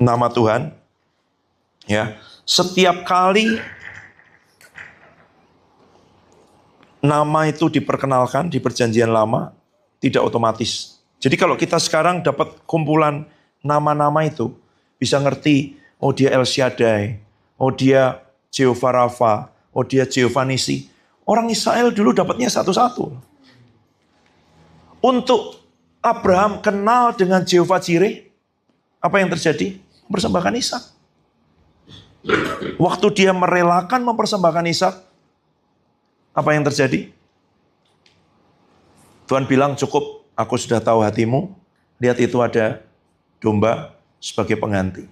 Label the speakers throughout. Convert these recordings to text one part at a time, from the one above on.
Speaker 1: nama Tuhan, ya, setiap kali nama itu diperkenalkan di Perjanjian Lama, tidak otomatis. Jadi kalau kita sekarang dapat kumpulan nama-nama itu, bisa ngerti, oh dia El Shaddai, oh dia Jehovah Rafa, oh dia Jehovah Nisi. Orang Israel dulu dapatnya satu-satu. Untuk Abraham kenal dengan Jehovah Jireh, apa yang terjadi? Mempersembahkan Ishak. Waktu dia merelakan mempersembahkan Ishak, apa yang terjadi? Tuhan bilang, cukup, aku sudah tahu hatimu. Lihat itu ada domba sebagai pengganti.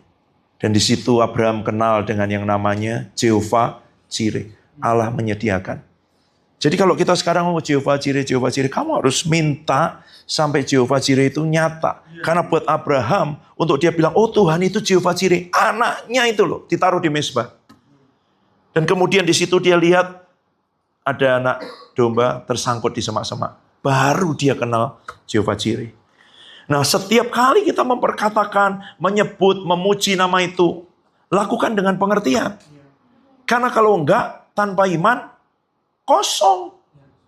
Speaker 1: Dan di situ Abraham kenal dengan yang namanya Jehovah Jireh. Allah menyediakan. Jadi kalau kita sekarang mau Jehovah Jireh, kamu harus minta sampai Jehovah Jireh itu nyata. Karena buat Abraham, untuk dia bilang, oh Tuhan itu Jehovah Jireh. Anaknya itu loh, ditaruh di mezbah. Dan kemudian di situ dia lihat, ada anak domba tersangkut di semak-semak. Baru dia kenal Jehovah Jireh. Nah, setiap kali kita memperkatakan, menyebut, memuji nama itu, lakukan dengan pengertian. Karena kalau enggak, tanpa iman, kosong.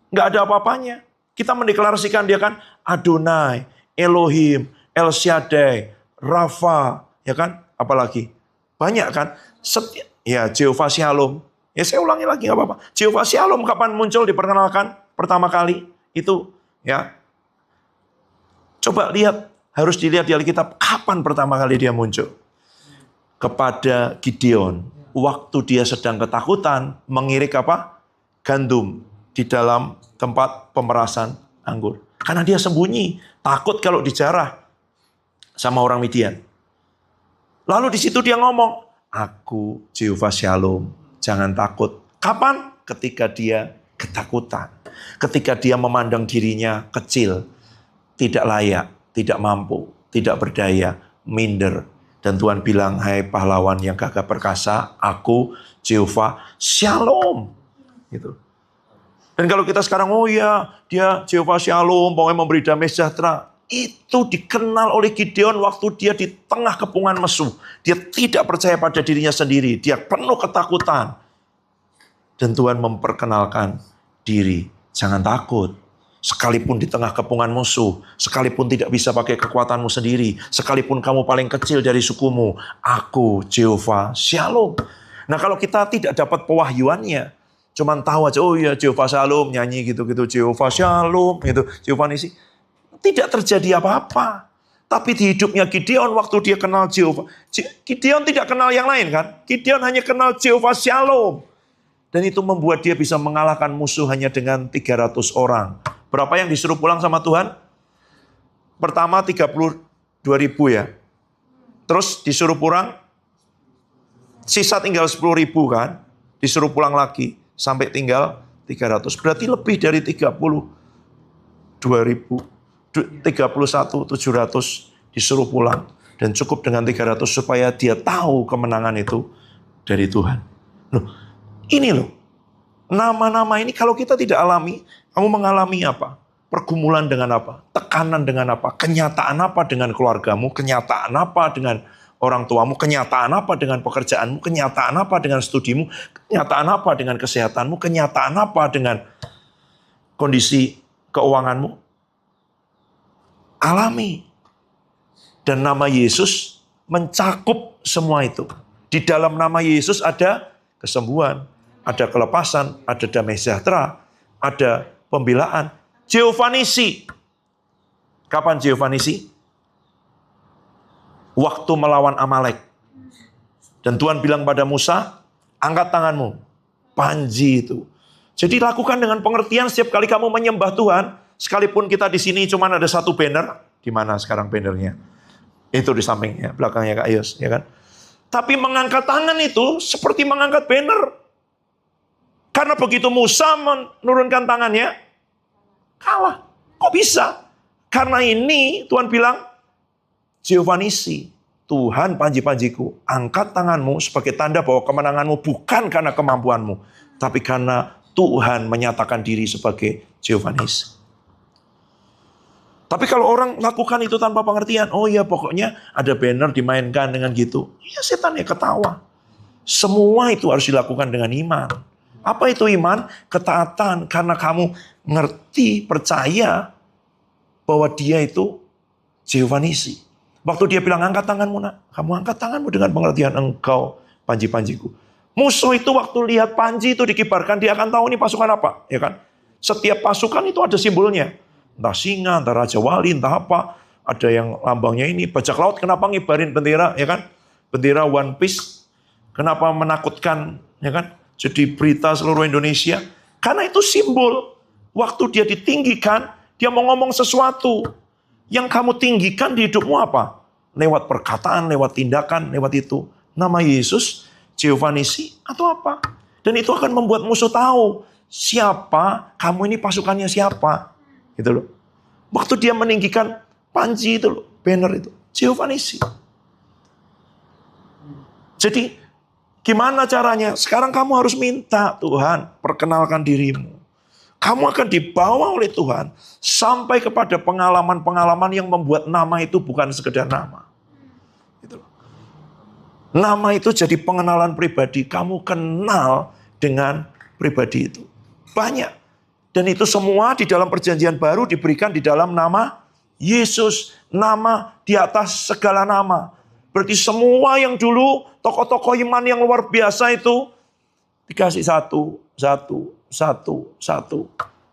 Speaker 1: Enggak ada apa-apanya. Kita mendeklarasikan dia kan, Adonai, Elohim, El Shaddai, Rafa, ya kan? Apalagi? Banyak kan? Ya, Jehovah Shalom. Ya, saya ulangi lagi, enggak apa-apa. Jehovah Shalom kapan muncul diperkenalkan? Pertama kali, itu, ya. Coba lihat, harus dilihat di Alkitab, kapan pertama kali dia muncul? Kepada Gideon, waktu dia sedang ketakutan, mengirik apa? Gandum di dalam tempat pemerasan anggur. Karena dia sembunyi, takut kalau dijarah sama orang Midian. Lalu di situ dia ngomong, aku Jehovah Shalom, jangan takut. Kapan? Ketika dia ketakutan. Ketika dia memandang dirinya kecil, tidak layak, tidak mampu, tidak berdaya, minder. Dan Tuhan bilang, hai pahlawan yang gagah perkasa, aku Jehovah Shalom. Gitu. Dan kalau kita sekarang, oh ya, dia Jehovah Shalom, pokoknya memberi damai sejahtera. Itu dikenal oleh Gideon waktu dia di tengah kepungan musuh. Dia tidak percaya pada dirinya sendiri. Dia penuh ketakutan. Dan Tuhan memperkenalkan diri. Jangan takut. Sekalipun di tengah kepungan musuh, sekalipun tidak bisa pakai kekuatanmu sendiri, sekalipun kamu paling kecil dari sukumu, aku Jehovah Shalom. Nah, kalau kita tidak dapat pewahyuannya, cuman tahu aja, oh ya Jehovah Shalom, nyanyi gitu-gitu, Jehovah Shalom, gitu, Jehovah Nisi, tidak terjadi apa-apa. Tapi di hidupnya Gideon, waktu dia kenal Jehovah, Gideon tidak kenal yang lain kan? Gideon hanya kenal Jehovah Shalom. Dan itu membuat dia bisa mengalahkan musuh hanya dengan 300 orang. Berapa yang disuruh pulang sama Tuhan? Pertama 32.000 ya. Terus disuruh pulang, sisa tinggal 10.000 kan. Disuruh pulang lagi, sampai tinggal 300. Berarti lebih dari 31.700 disuruh pulang. Dan cukup dengan 300 supaya dia tahu kemenangan itu dari Tuhan. Loh, ini loh. Nama-nama ini kalau kita tidak alami, kamu mengalami apa? Pergumulan dengan apa? Tekanan dengan apa? Kenyataan apa dengan keluargamu? Kenyataan apa dengan orang tuamu? Kenyataan apa dengan pekerjaanmu? Kenyataan apa dengan studimu? Kenyataan apa dengan kesehatanmu? Kenyataan apa dengan kondisi keuanganmu? Alami. Dan nama Yesus mencakup semua itu. Di dalam nama Yesus ada kesembuhan. Ada kelepasan, ada damai sejahtera, ada pembelaan. Jehovah Nisi. Kapan Jehovah Nisi? Waktu melawan Amalek. Dan Tuhan bilang pada Musa, angkat tanganmu. Panji itu. Jadi lakukan dengan pengertian setiap kali kamu menyembah Tuhan. Sekalipun kita di sini cuma ada satu banner. Di mana sekarang bannernya? Itu di sampingnya, belakangnya Kak Yos. Ya kan? Tapi mengangkat tangan itu seperti mengangkat banner. Karena begitu Musa menurunkan tangannya, kalah. Kok bisa? Karena ini Tuhan bilang, Jehovah Nisi, Tuhan panji-panjiku, angkat tanganmu sebagai tanda bahwa kemenanganmu bukan karena kemampuanmu, tapi karena Tuhan menyatakan diri sebagai Jehovah Nisi. Tapi kalau orang lakukan itu tanpa pengertian, oh ya pokoknya ada banner dimainkan dengan gitu. Ya setan ya ketawa. Semua itu harus dilakukan dengan iman. Apa itu iman? Ketaatan karena kamu ngerti, percaya bahwa dia itu Jehovah Nisi. Waktu dia bilang angkat tanganmu nak, kamu angkat tanganmu dengan pengertian engkau panji-panjiku. Musuh itu waktu lihat panji itu dikibarkan, dia akan tahu ini pasukan apa, ya kan? Setiap pasukan itu ada simbolnya. Entah singa, entah raja wali, entah apa. Ada yang lambangnya ini, bajak laut kenapa ngibarin bendera, ya kan? Bendera One Piece. Kenapa menakutkan, ya kan? Jadi berita seluruh Indonesia. Karena itu simbol. Waktu dia ditinggikan, dia mau ngomong sesuatu. Yang kamu tinggikan di hidupmu apa? Lewat perkataan, lewat tindakan, lewat itu. Nama Yesus, Jehovah Nisi, atau apa? Dan itu akan membuat musuh tahu. Siapa, kamu ini pasukannya siapa. Gitu loh. Waktu dia meninggikan panji itu loh, banner itu. Jehovah Nisi. Jadi, gimana caranya? Sekarang kamu harus minta, Tuhan, perkenalkan dirimu. Kamu akan dibawa oleh Tuhan sampai kepada pengalaman-pengalaman yang membuat nama itu bukan sekedar nama. Gitu. Nama itu jadi pengenalan pribadi. Kamu kenal dengan pribadi itu. Banyak. Dan itu semua di dalam perjanjian baru diberikan di dalam nama Yesus. Nama di atas segala nama. Berarti semua yang dulu tokoh-tokoh iman yang luar biasa itu dikasih satu.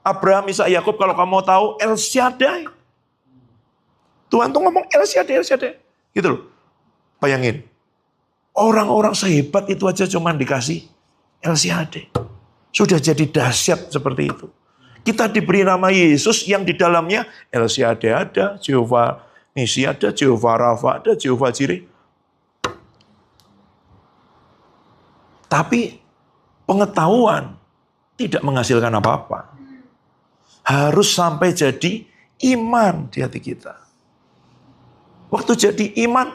Speaker 1: Abraham, Ishak, Yakub kalau kamu mau tahu El Shaddai. Tuhan tuh ngomong El Shaddai. Gitu loh. Bayangin. Orang-orang sehebat itu aja cuman dikasih El Shaddai. Sudah jadi dahsyat seperti itu. Kita diberi nama Yesus yang di dalamnya El Shaddai ada, Jehovah Nisi ada, Jehovah Rafa ada, Jehovah Jireh. Tapi pengetahuan tidak menghasilkan apa-apa. Harus sampai jadi iman di hati kita. Waktu jadi iman,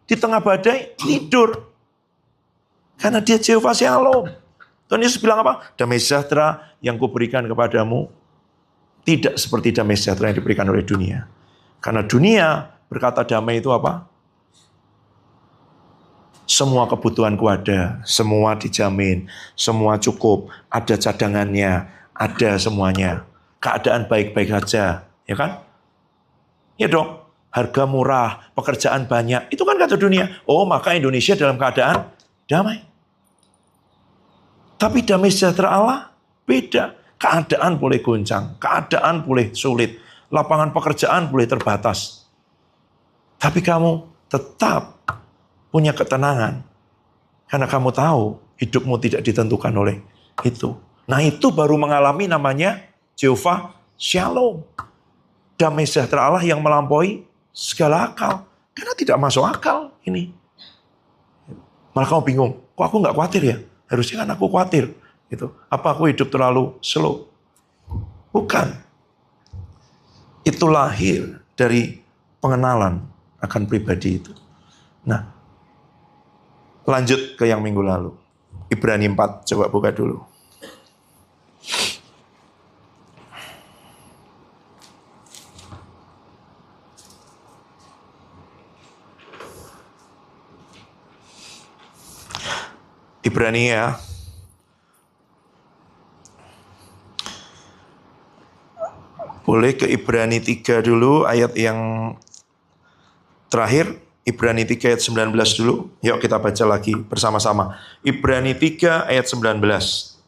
Speaker 1: di tengah badai, tidur. Karena dia Jehovah Shalom. Tuhan Yesus bilang apa? Damai sejahtera yang kuberikan kepadamu, tidak seperti damai sejahtera yang diberikan oleh dunia. Karena dunia berkata damai itu apa? Semua kebutuhanku ada, semua dijamin, semua cukup, ada cadangannya, ada semuanya. Keadaan baik-baik saja, ya kan? Ya dong, harga murah, pekerjaan banyak, itu kan kata dunia. Oh, maka Indonesia dalam keadaan damai. Tapi damai sejahtera Allah beda. Keadaan boleh goncang, keadaan boleh sulit, lapangan pekerjaan boleh terbatas. Tapi kamu tetap punya ketenangan. Karena kamu tahu hidupmu tidak ditentukan oleh itu. Nah itu baru mengalami namanya Jehovah Shalom. Damai sejahtera Allah yang melampaui segala akal. Karena tidak masuk akal ini. Malah kamu bingung, kok aku nggak khawatir ya? Harusnya kan aku khawatir. Gitu. Apa aku hidup terlalu slow? Bukan. Itu lahir dari pengenalan akan pribadi itu. Nah, lanjut ke yang minggu lalu. Ibrani 4, coba buka dulu. Ibrani ya. Boleh ke Ibrani 3 dulu, ayat yang terakhir. Ibrani 3 ayat 19 dulu. Yuk kita baca lagi bersama-sama. Ibrani 3 ayat 19.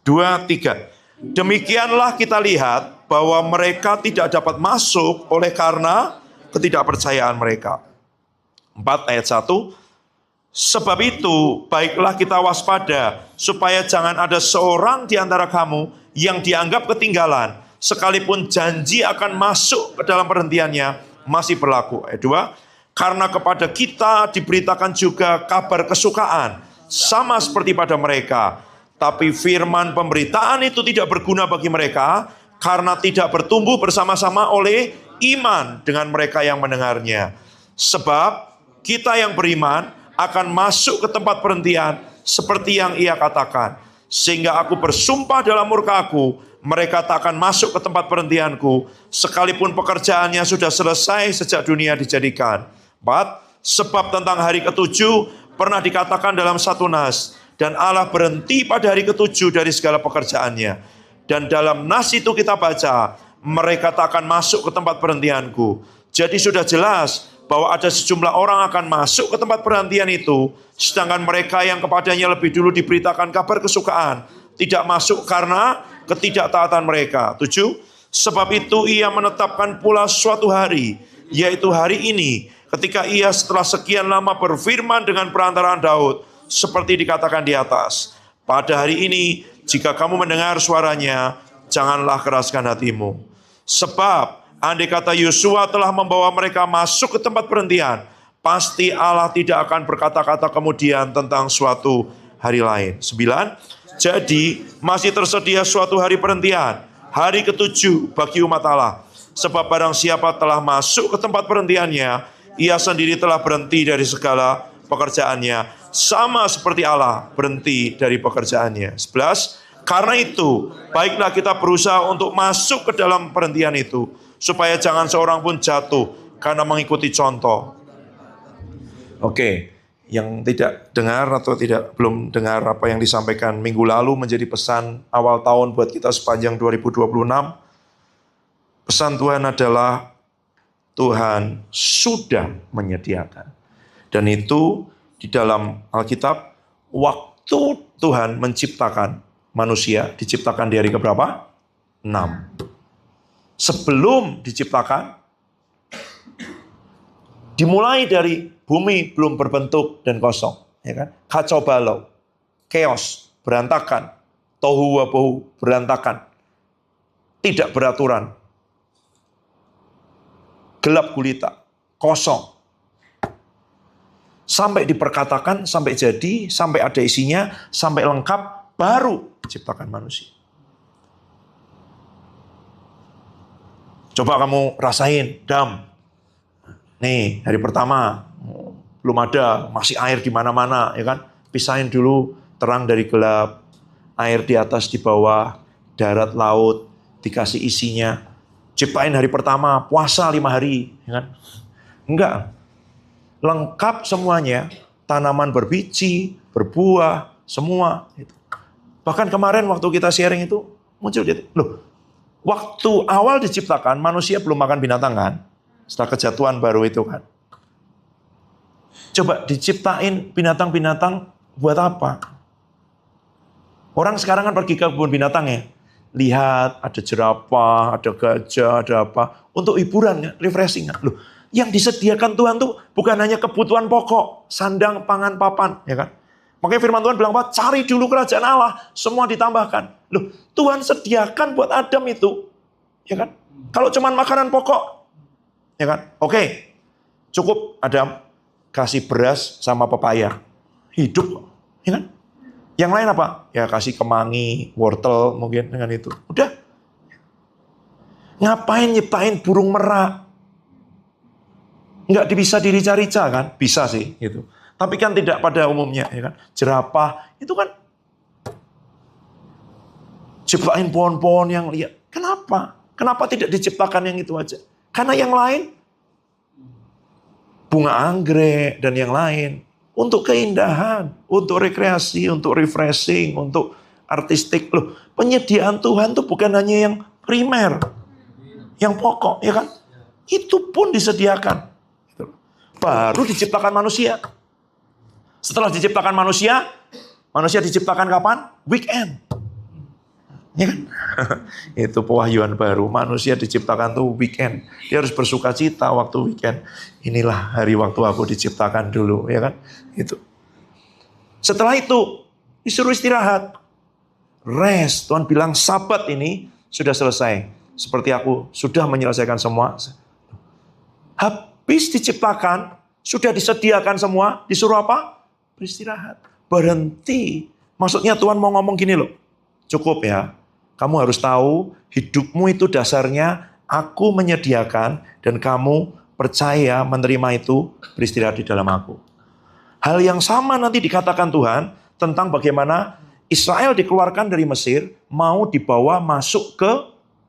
Speaker 1: 2, 3. Demikianlah kita lihat bahwa mereka tidak dapat masuk oleh karena ketidakpercayaan mereka. 4 ayat 1. Sebab itu baiklah kita waspada supaya jangan ada seorang di antara kamu yang dianggap ketinggalan. Sekalipun janji akan masuk ke dalam perhentiannya masih berlaku. Ayat 2. Karena kepada kita diberitakan juga kabar kesukaan, sama seperti pada mereka. Tapi firman pemberitaan itu tidak berguna bagi mereka, karena tidak bertumbuh bersama-sama oleh iman dengan mereka yang mendengarnya. Sebab kita yang beriman akan masuk ke tempat perhentian, seperti yang ia katakan. Sehingga aku bersumpah dalam murkaku, mereka tak akan masuk ke tempat perhentianku, sekalipun pekerjaannya sudah selesai sejak dunia dijadikan. 4. Sebab tentang hari ketujuh pernah dikatakan dalam satu nas, dan Allah berhenti pada hari ketujuh dari segala pekerjaannya. Dan dalam nas itu kita baca, mereka tak akan masuk ke tempat perhentianku. Jadi sudah jelas bahwa ada sejumlah orang akan masuk ke tempat perhentian itu, sedangkan mereka yang kepadanya lebih dulu diberitakan kabar kesukaan tidak masuk karena ketidaktaatan mereka. 7. Sebab itu ia menetapkan pula suatu hari, yaitu hari ini, ketika ia setelah sekian lama berfirman dengan perantaraan Daud, seperti dikatakan di atas. Pada hari ini, jika kamu mendengar suaranya, janganlah keraskan hatimu. Sebab andai kata Yosua telah membawa mereka masuk ke tempat perhentian, pasti Allah tidak akan berkata-kata kemudian tentang suatu hari lain. 9. Jadi masih tersedia suatu hari perhentian, hari ketujuh bagi umat Allah. Sebab barang siapa telah masuk ke tempat perhentiannya, ia sendiri telah berhenti dari segala pekerjaannya, sama seperti Allah berhenti dari pekerjaannya. 11. Karena itu, baiklah kita berusaha untuk masuk ke dalam perhentian itu, supaya jangan seorang pun jatuh karena mengikuti contoh. Oke, yang tidak dengar atau belum dengar apa yang disampaikan minggu lalu menjadi pesan awal tahun buat kita sepanjang 2026. Pesan Tuhan adalah Tuhan sudah menyediakan. Dan itu di dalam Alkitab, waktu Tuhan menciptakan manusia, diciptakan di hari keberapa? 6. Sebelum diciptakan, dimulai dari bumi belum berbentuk dan kosong. Ya kan? Kacau balau, chaos, berantakan, tohu wabohu, berantakan, tidak beraturan, gelap gulita, kosong. Sampai diperkatakan, sampai jadi, sampai ada isinya, sampai lengkap, baru ciptakan manusia. Coba kamu rasain, Dam. Nih, hari pertama, belum ada, masih air di mana-mana, ya kan? Pisahin dulu terang dari gelap, air di atas, di bawah, darat, laut, dikasih isinya. Ciptain hari pertama, puasa 5 hari. Ya kan? Enggak. Lengkap semuanya. Tanaman berbiji, berbuah, semua. Bahkan kemarin waktu kita sharing itu, muncul jadi, loh, waktu awal diciptakan, manusia belum makan binatang kan? Setelah kejatuhan baru itu kan. Coba diciptain binatang-binatang buat apa? Orang sekarang kan pergi ke kebun binatang ya. Lihat, ada jerapah, ada gajah, ada apa. Untuk hiburan, ya, refreshing. Loh, yang disediakan Tuhan tuh bukan hanya kebutuhan pokok, sandang, pangan, papan. Ya kan? Makanya firman Tuhan bilang apa? Cari dulu kerajaan Allah, semua ditambahkan. Loh, Tuhan sediakan buat Adam itu. Ya kan? Kalau cuma makanan pokok, ya kan? Oke, cukup Adam kasih beras sama pepaya. Hidup, ya kan? Yang lain apa? Ya kasih kemangi, wortel mungkin dengan itu. Udah. Ngapain nyiptain burung merak? Nggak bisa dirica-rica kan? Bisa sih gitu. Tapi kan tidak pada umumnya, ya kan? Jerapah itu kan ciptain pohon-pohon yang lihat. Kenapa? Kenapa tidak diciptakan yang itu aja? Karena yang lain bunga anggrek dan yang lain untuk keindahan, untuk rekreasi, untuk refreshing, untuk artistik. Loh, penyediaan Tuhan tuh bukan hanya yang primer, yang pokok, ya kan? Itu pun disediakan. Baru diciptakan manusia. Setelah diciptakan manusia diciptakan kapan? Weekend. Ya kan? Itu pewahyuan baru. Manusia diciptakan tuh weekend. Dia harus bersuka cita waktu weekend. Inilah hari waktu aku diciptakan dulu, ya kan? Itu. Setelah itu disuruh istirahat. Rest. Tuhan bilang Sabat ini sudah selesai. Seperti aku sudah menyelesaikan semua. Habis diciptakan, sudah disediakan semua, disuruh apa? Beristirahat. Berhenti. Maksudnya Tuhan mau ngomong gini loh. Cukup ya. Kamu harus tahu hidupmu itu dasarnya aku menyediakan dan kamu percaya menerima itu beristirahat di dalam aku. Hal yang sama nanti dikatakan Tuhan tentang bagaimana Israel dikeluarkan dari Mesir, mau dibawa masuk ke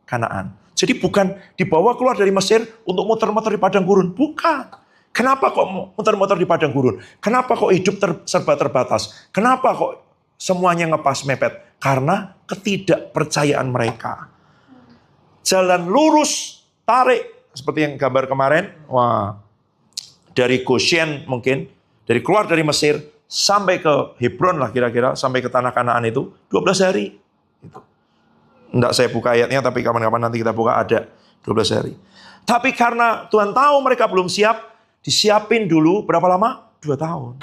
Speaker 1: Kanaan. Jadi bukan dibawa keluar dari Mesir untuk muter-muter di padang gurun. Bukan. Kenapa kok muter-muter di padang gurun? Kenapa kok hidup serba terbatas? Kenapa kok semuanya ngepas mepet? Karena ketidakpercayaan mereka. Jalan lurus, tarik. Seperti yang gambar kemarin. Wah, dari Goshen mungkin. Keluar dari Mesir, sampai ke Hebron lah kira-kira. Sampai ke tanah Kanaan itu 12 hari. Enggak saya buka ayatnya, tapi kapan-kapan nanti kita buka, ada 12 hari. Tapi karena Tuhan tahu mereka belum siap, disiapin dulu berapa lama? 2 tahun.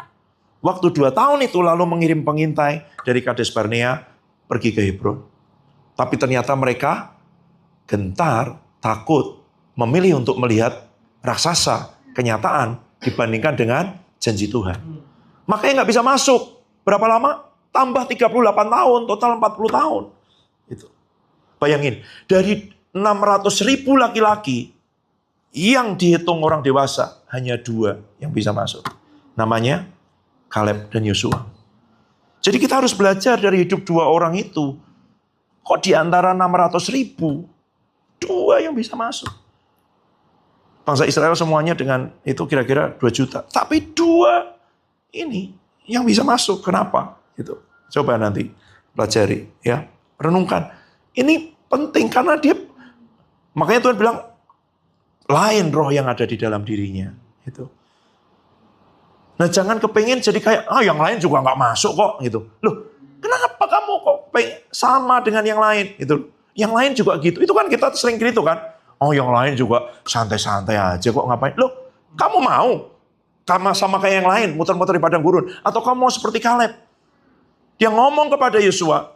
Speaker 1: Waktu 2 tahun itu lalu mengirim pengintai dari Kades Barnea pergi ke Hebron. Tapi ternyata mereka gentar, takut, memilih untuk melihat raksasa, kenyataan dibandingkan dengan janji Tuhan. Makanya nggak bisa masuk. Berapa lama? Tambah 38 tahun, total 40 tahun. Itu. Bayangin, dari 600.000 laki-laki yang dihitung orang dewasa, hanya 2 yang bisa masuk. Namanya Kaleb dan Yosua. Jadi kita harus belajar dari hidup 2 orang itu. Kok di antara 600.000, 2 yang bisa masuk. Bangsa Israel semuanya dengan itu kira-kira 2 juta. Tapi 2 ini yang bisa masuk. Kenapa? Gitu. Coba nanti pelajari, ya, renungkan. Ini penting karena makanya Tuhan bilang lain roh yang ada di dalam dirinya. Gitu. Nah, jangan kepengin jadi kayak yang lain juga nggak masuk kok gitu. Loh, kenapa kamu kok sama dengan yang lain gitu? Yang lain juga gitu. Itu kan kita sering gitu kan. Oh, yang lain juga santai-santai aja kok, ngapain? Loh, kamu mau sama kayak yang lain, muter-muter di padang gurun, atau kamu mau seperti Kaleb? Dia ngomong kepada Yosua,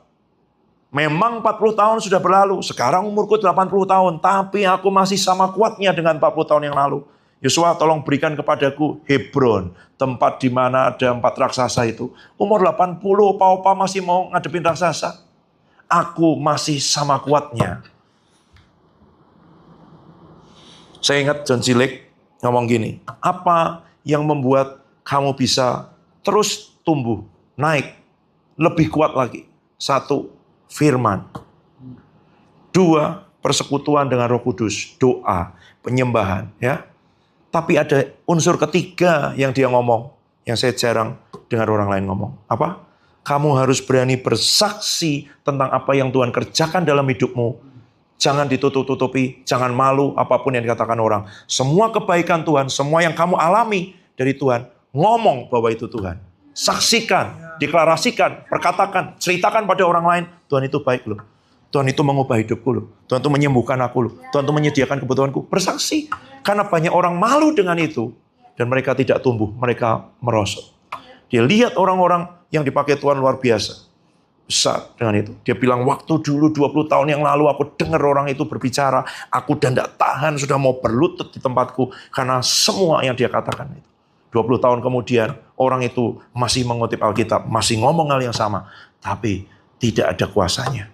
Speaker 1: memang 40 tahun sudah berlalu, sekarang umurku 80 tahun, tapi aku masih sama kuatnya dengan 40 tahun yang lalu. Yosua, tolong berikan kepadaku Hebron, tempat di mana ada 4 raksasa itu. Umur 80, opa-opa masih mau ngadepin raksasa. Aku masih sama kuatnya. Saya ingat John C. Lake ngomong gini, apa yang membuat kamu bisa terus tumbuh, naik, lebih kuat lagi? 1, firman. 2, persekutuan dengan Roh Kudus, doa, penyembahan, ya. Tapi ada unsur ketiga yang dia ngomong, yang saya jarang dengar orang lain ngomong. Apa? Kamu harus berani bersaksi tentang apa yang Tuhan kerjakan dalam hidupmu. Jangan ditutup-tutupi, jangan malu apapun yang dikatakan orang. Semua kebaikan Tuhan, semua yang kamu alami dari Tuhan, ngomong bahwa itu Tuhan. Saksikan, deklarasikan, perkatakan, ceritakan pada orang lain, Tuhan itu baik loh. Tuhan itu mengubah hidupku loh. Tuhan itu menyembuhkan aku loh. Tuhan itu menyediakan kebutuhanku. Bersaksi. Karena banyak orang malu dengan itu. Dan mereka tidak tumbuh. Mereka merosot. Dia lihat orang-orang yang dipakai Tuhan luar biasa. Besar dengan itu. Dia bilang, waktu dulu 20 tahun yang lalu aku dengar orang itu berbicara. Aku dan tidak tahan sudah mau berlutut di tempatku. Karena semua yang dia katakan itu. 20 tahun kemudian orang itu masih mengutip Alkitab. Masih ngomong hal yang sama. Tapi tidak ada kuasanya.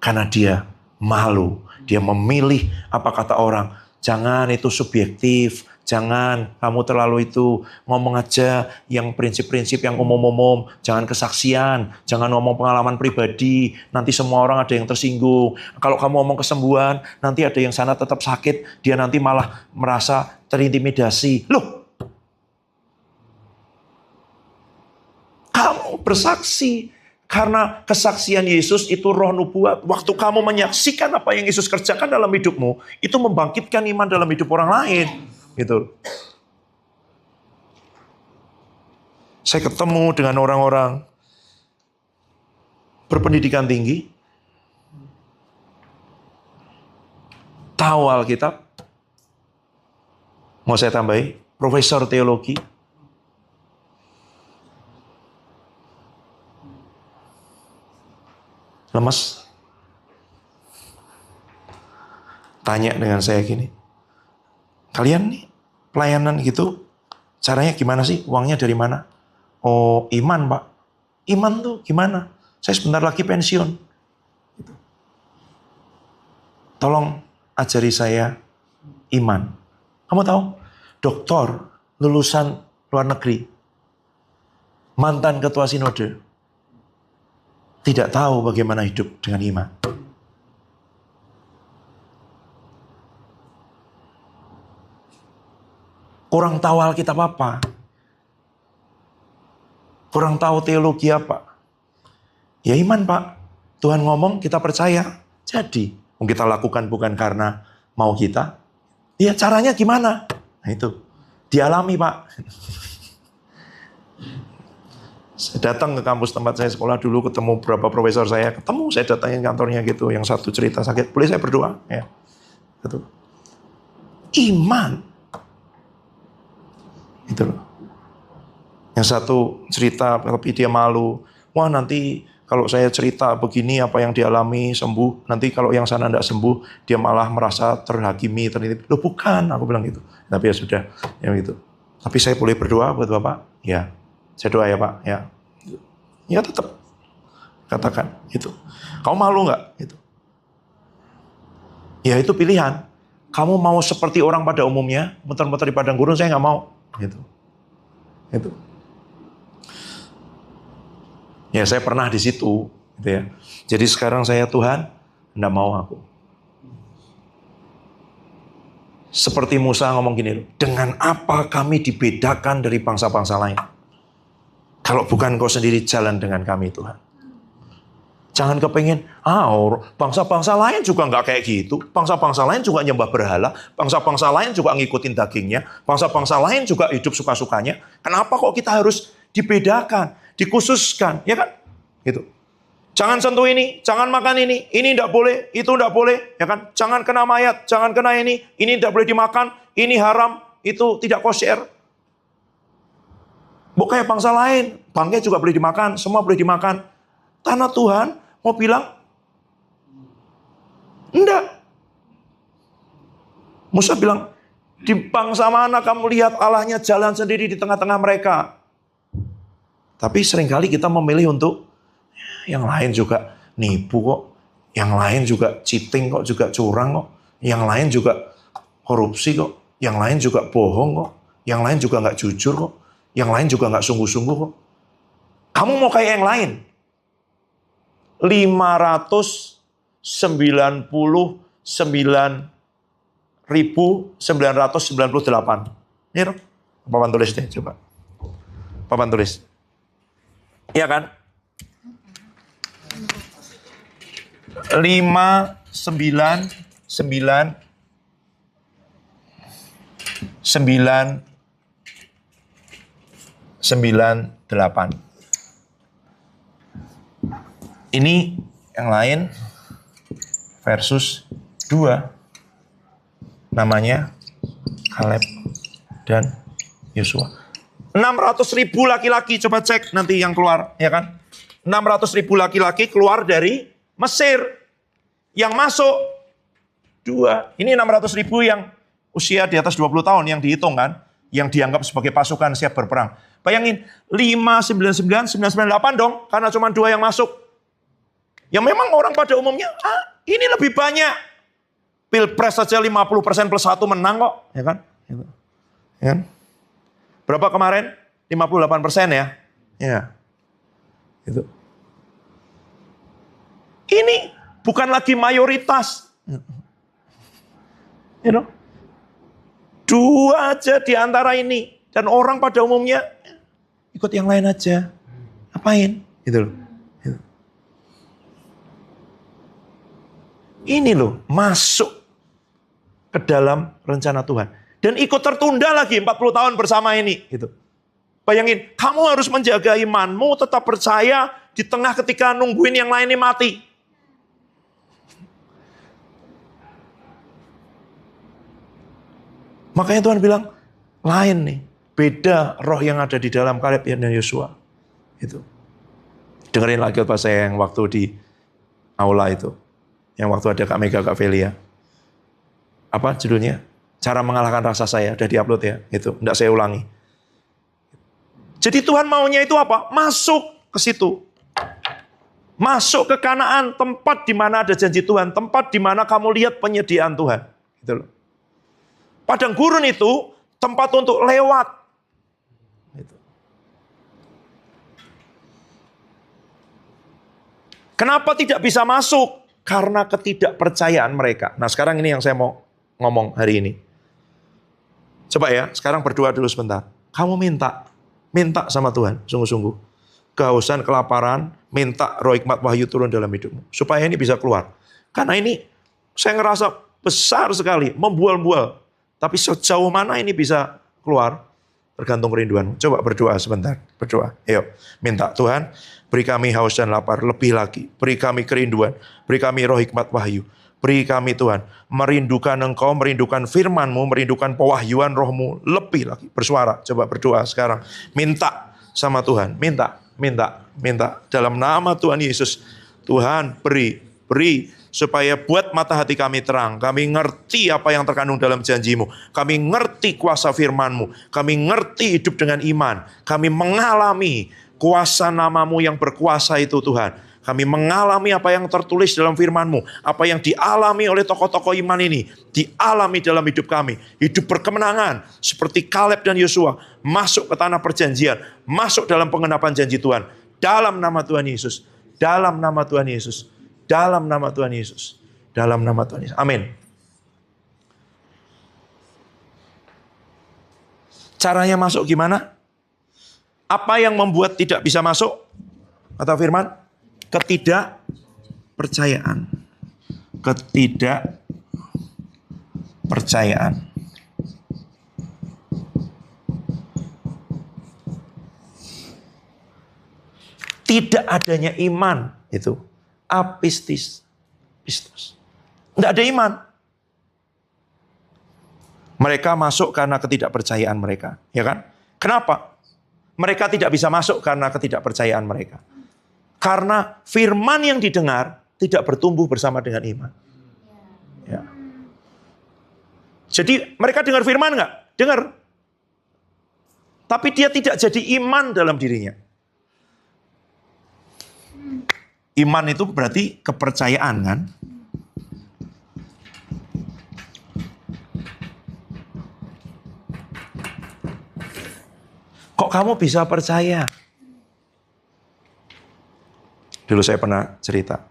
Speaker 1: Karena dia malu. Dia memilih apa kata orang. Jangan itu subjektif. Jangan kamu terlalu itu. Ngomong aja yang prinsip-prinsip yang umum-umum. Jangan kesaksian. Jangan ngomong pengalaman pribadi. Nanti semua orang ada yang tersinggung. Kalau kamu ngomong kesembuhan, nanti ada yang sana tetap sakit. Dia nanti malah merasa terintimidasi. Loh, kamu bersaksi. Karena kesaksian Yesus itu roh nubuat. Waktu kamu menyaksikan apa yang Yesus kerjakan dalam hidupmu, itu membangkitkan iman dalam hidup orang lain. Gitu. Saya ketemu dengan orang-orang berpendidikan tinggi, tahu Alkitab, mau saya tambahi, profesor teologi, lemes. Tanya dengan saya gini, kalian nih pelayanan gitu, caranya gimana sih? Uangnya dari mana? Oh, iman Pak. Iman tuh gimana? Saya sebentar lagi pensiun. Gitu. Tolong ajari saya iman. Kamu tahu, doktor lulusan luar negeri, mantan ketua sinode, Tidak tahu bagaimana hidup dengan iman. Kurang tahu Alkitab apa. Kurang tahu teologi apa. Ya iman Pak. Tuhan ngomong kita percaya. Jadi. Kita lakukan bukan karena mau kita. Ya caranya gimana? Nah itu. Dialami Pak. Saya datang ke kampus tempat saya sekolah dulu, ketemu beberapa profesor saya, saya datangin kantornya gitu, yang satu cerita sakit, boleh saya berdoa? Ya. Gitu. Iman. Itu loh. Yang satu cerita, tapi dia malu. Wah nanti kalau saya cerita begini apa yang dialami sembuh, nanti kalau yang sana tidak sembuh, dia malah merasa terhakimi, terintip. Loh bukan, aku bilang gitu. Tapi ya sudah, ya gitu. Tapi saya boleh berdoa buat Bapak? Ya. Saya doa ya Pak, ya. Ya tetap katakan itu. Kamu malu nggak? Itu. Ya itu pilihan. Kamu mau seperti orang pada umumnya, muter-muter di padang gurun, saya nggak mau. Gitu. Itu. Ya saya pernah di situ, gitu ya. Jadi sekarang saya Tuhan, nggak mau aku. Seperti Musa ngomong gini, dengan apa kami dibedakan dari bangsa-bangsa lain? Kalau bukan kau sendiri jalan dengan kami Tuhan. Jangan kepengen, bangsa-bangsa lain juga nggak kayak gitu. Bangsa-bangsa lain juga nyembah berhala. Bangsa-bangsa lain juga ngikutin dagingnya. Bangsa-bangsa lain juga hidup suka-sukanya. Kenapa kok kita harus dibedakan, dikhususkan, ya kan? Gitu. Jangan sentuh ini, jangan makan ini tidak boleh, itu tidak boleh, ya kan? Jangan kena mayat, jangan kena ini tidak boleh dimakan, ini haram, itu tidak kosher. Bukan kayak bangsa lain, bangkai juga boleh dimakan, semua boleh dimakan. Tanah Tuhan mau bilang, enggak. Musa bilang, di bangsa mana kamu lihat Allahnya jalan sendiri di tengah-tengah mereka. Tapi seringkali kita memilih untuk, yang lain juga nipu kok, yang lain juga cheating kok, juga curang kok, yang lain juga korupsi kok, yang lain juga bohong kok, yang lain juga nggak jujur kok. Yang lain juga nggak sungguh-sungguh kok. Kamu mau kayak yang lain. 599.998. Ini dong. Papan tulis deh, coba. Papan tulis. Iya kan? 599.998. Ini yang lain versus 2. Namanya Kaleb dan Yosua. 600.000 laki-laki, coba cek nanti yang keluar, ya kan? 600.000 laki-laki keluar dari Mesir. Yang masuk 2. Ini 600.000 yang usia di atas 20 tahun yang dihitung kan? Yang dianggap sebagai pasukan siap berperang. Bayangin, 599.998 dong, karena cuma 2 yang masuk. Yang memang orang pada umumnya, ini lebih banyak. Pilpres saja 50% plus 1 menang kok, ya kan? Gitu. Ya kan? Berapa kemarin? 58% ya? Ya. Gitu. Ini bukan lagi mayoritas. You know? 2 aja di antara ini. Dan orang pada umumnya ikut yang lain aja. Apain? Gitu loh. Gitu. Ini loh, masuk ke dalam rencana Tuhan. Dan ikut tertunda lagi 40 tahun bersama ini. Gitu. Bayangin, kamu harus menjaga imanmu, tetap percaya di tengah ketika nungguin yang lainnya mati. Makanya Tuhan bilang, lain nih. Beda roh yang ada di dalam Kaleb dan Yosua. Itu. Dengerin lagi pas saya yang waktu di aula itu. Yang waktu ada Kak Mega, Kak Velia. Apa judulnya? Cara mengalahkan rasa saya. Udah diupload ya. Itu. Nggak saya ulangi. Jadi Tuhan maunya itu apa? Masuk ke situ. Masuk ke Kanaan. Tempat di mana ada janji Tuhan. Tempat di mana kamu lihat penyediaan Tuhan. Gitu loh. Padang gurun itu tempat untuk lewat. Gitu. Kenapa tidak bisa masuk? Karena ketidakpercayaan mereka. Nah sekarang ini yang saya mau ngomong hari ini. Coba ya, sekarang berdoa dulu sebentar. Kamu minta sama Tuhan, sungguh-sungguh. Kehausan, kelaparan, minta roh hikmat wahyu turun dalam hidupmu. Supaya ini bisa keluar. Karena ini saya ngerasa besar sekali, membual-bual. Tapi sejauh mana ini bisa keluar? Tergantung kerinduanmu. Coba berdoa sebentar, berdoa. Ayo, minta Tuhan, beri kami haus dan lapar, lebih lagi. Beri kami kerinduan, beri kami roh hikmat wahyu. Beri kami Tuhan, merindukan Engkau, merindukan firman-Mu, merindukan pewahyuan roh-Mu, lebih lagi. Bersuara, coba berdoa sekarang. Minta sama Tuhan, minta. Dalam nama Tuhan Yesus, Tuhan beri, supaya buat mata hati kami terang. Kami ngerti apa yang terkandung dalam janji-Mu. Kami ngerti kuasa firman-Mu. Kami ngerti hidup dengan iman. Kami mengalami kuasa nama-Mu yang berkuasa itu Tuhan. Kami mengalami apa yang tertulis dalam firman-Mu. Apa yang dialami oleh tokoh-tokoh iman ini. Dialami dalam hidup kami. Hidup berkemenangan. Seperti Kaleb dan Yosua. Masuk ke tanah perjanjian. Masuk dalam pengenapan janji Tuhan. Dalam nama Tuhan Yesus. Dalam nama Tuhan Yesus. Dalam nama Tuhan Yesus. Dalam nama Tuhan Yesus. Amin. Caranya masuk gimana? Apa yang membuat tidak bisa masuk? Kata firman. Ketidakpercayaan. Tidak adanya iman itu apistis. Tidak ada iman. Mereka masuk karena ketidakpercayaan mereka, ya kan? Kenapa? Mereka tidak bisa masuk karena ketidakpercayaan mereka. Karena firman yang didengar tidak bertumbuh bersama dengan iman. Ya. Jadi mereka dengar firman nggak? Dengar. Tapi dia tidak jadi iman dalam dirinya. Iman itu berarti kepercayaan kan? Kok kamu bisa percaya? Dulu saya pernah cerita.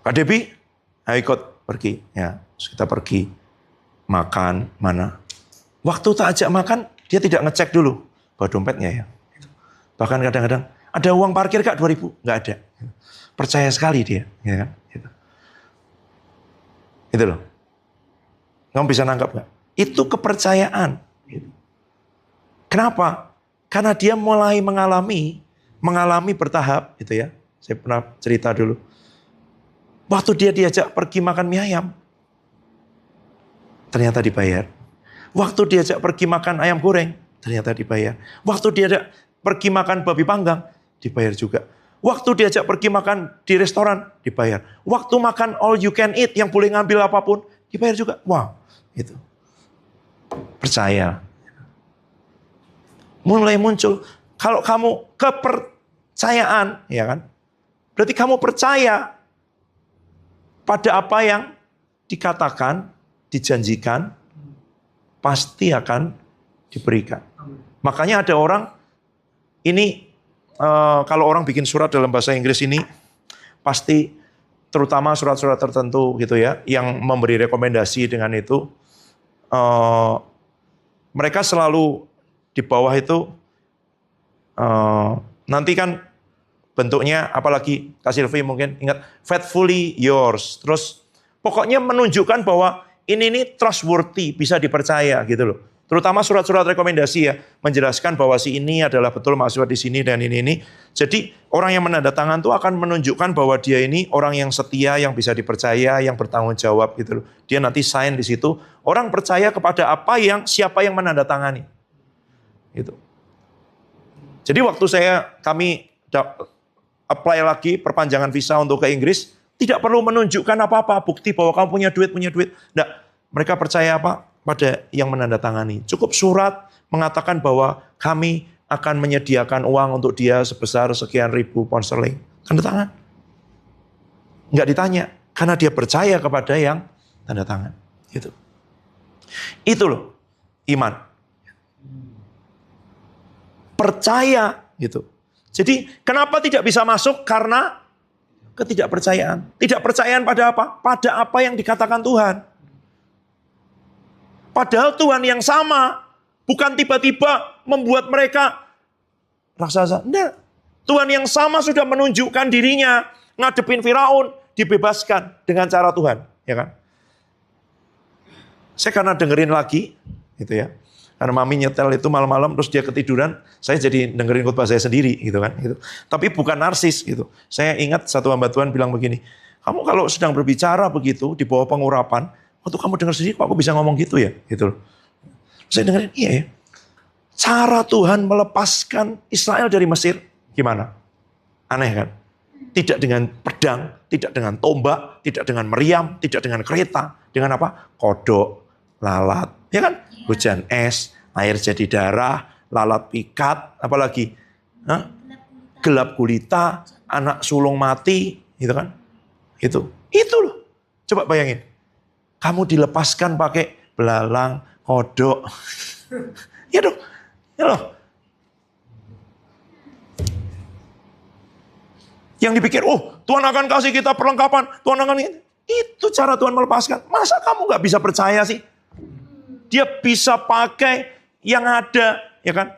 Speaker 1: Kak Debi, ayo ikut pergi. Ya, kita pergi makan mana. Waktu tak ajak makan, dia tidak ngecek dulu bawa dompetnya ya. Bahkan kadang-kadang ada uang parkir Kak 2.000, nggak ada. Percaya sekali dia, ya kan? Itu loh. Kamu bisa nangkap nggak? Itu kepercayaan. Kenapa? Karena dia mulai mengalami bertahap, gitu ya. Saya pernah cerita dulu. Waktu dia diajak pergi makan mie ayam, ternyata dibayar. Waktu diajak pergi makan ayam goreng, ternyata dibayar. Waktu diajak pergi makan babi panggang, dibayar juga. Waktu diajak pergi makan di restoran, dibayar. Waktu makan all you can eat, yang boleh ngambil apapun, dibayar juga. Wow, itu. Percaya. Mulai muncul. Kalau kamu kepercayaan, ya kan? Berarti kamu percaya pada apa yang dikatakan, dijanjikan, pasti akan diberikan. Makanya ada orang, ini kalau orang bikin surat dalam bahasa Inggris ini, pasti terutama surat-surat tertentu gitu ya, yang memberi rekomendasi dengan itu, mereka selalu di bawah itu, nanti kan bentuknya, apalagi Kak Silvi mungkin ingat, faithfully yours. Terus pokoknya menunjukkan bahwa ini trustworthy, bisa dipercaya gitu loh. Terutama surat-surat rekomendasi ya, menjelaskan bahwa si ini adalah betul mahasiswa di sini dan ini. Jadi orang yang menandatangan itu akan menunjukkan bahwa dia ini orang yang setia, yang bisa dipercaya, yang bertanggung jawab gitu loh. Dia nanti sign di situ, orang percaya kepada siapa yang menandatangani. Gitu. Jadi waktu kami apply lagi perpanjangan visa untuk ke Inggris, tidak perlu menunjukkan apa-apa, bukti bahwa kamu punya duit. Nggak, mereka percaya apa? Pada yang menandatangani. Cukup surat mengatakan bahwa kami akan menyediakan uang untuk dia sebesar sekian ribu pound sterling. Tanda tangan. Nggak ditanya, karena dia percaya kepada yang tanda tangan. Gitu. Itu loh, iman. Percaya gitu. Jadi kenapa tidak bisa masuk? Karena ketidakpercayaan. Tidak percayaan pada apa? Pada apa yang dikatakan Tuhan. Padahal Tuhan yang sama. Bukan tiba-tiba membuat mereka raksasa. Enggak. Tuhan yang sama sudah menunjukkan dirinya. Ngadepin Firaun. Dibebaskan dengan cara Tuhan. Ya kan? Saya karena dengerin lagi. Gitu ya. Karena mami nyetel itu malam-malam terus dia ketiduran, saya jadi dengerin khotbah saya sendiri gitu kan. Gitu. Tapi bukan narsis gitu. Saya ingat satu hamba Tuhan bilang begini, kamu kalau sedang berbicara begitu di bawah pengurapan, waktu kamu dengar sendiri kok aku bisa ngomong gitu ya? Gitu. Saya dengerin, iya ya. Cara Tuhan melepaskan Israel dari Mesir gimana? Aneh kan? Tidak dengan pedang, tidak dengan tombak, tidak dengan meriam, tidak dengan kereta. Dengan apa? Kodok, lalat, ya kan? Hujan es, air jadi darah, lalat pikat, apalagi gelap gulita, anak sulung mati, gitu kan? Itu loh. Coba bayangin, kamu dilepaskan pakai belalang, kodok, ya dong, ya loh. Yang dipikir, oh Tuhan akan kasih kita perlengkapan, Tuhan akan itu cara Tuhan melepaskan. Masa kamu nggak bisa percaya sih? Dia bisa pakai yang ada, ya kan?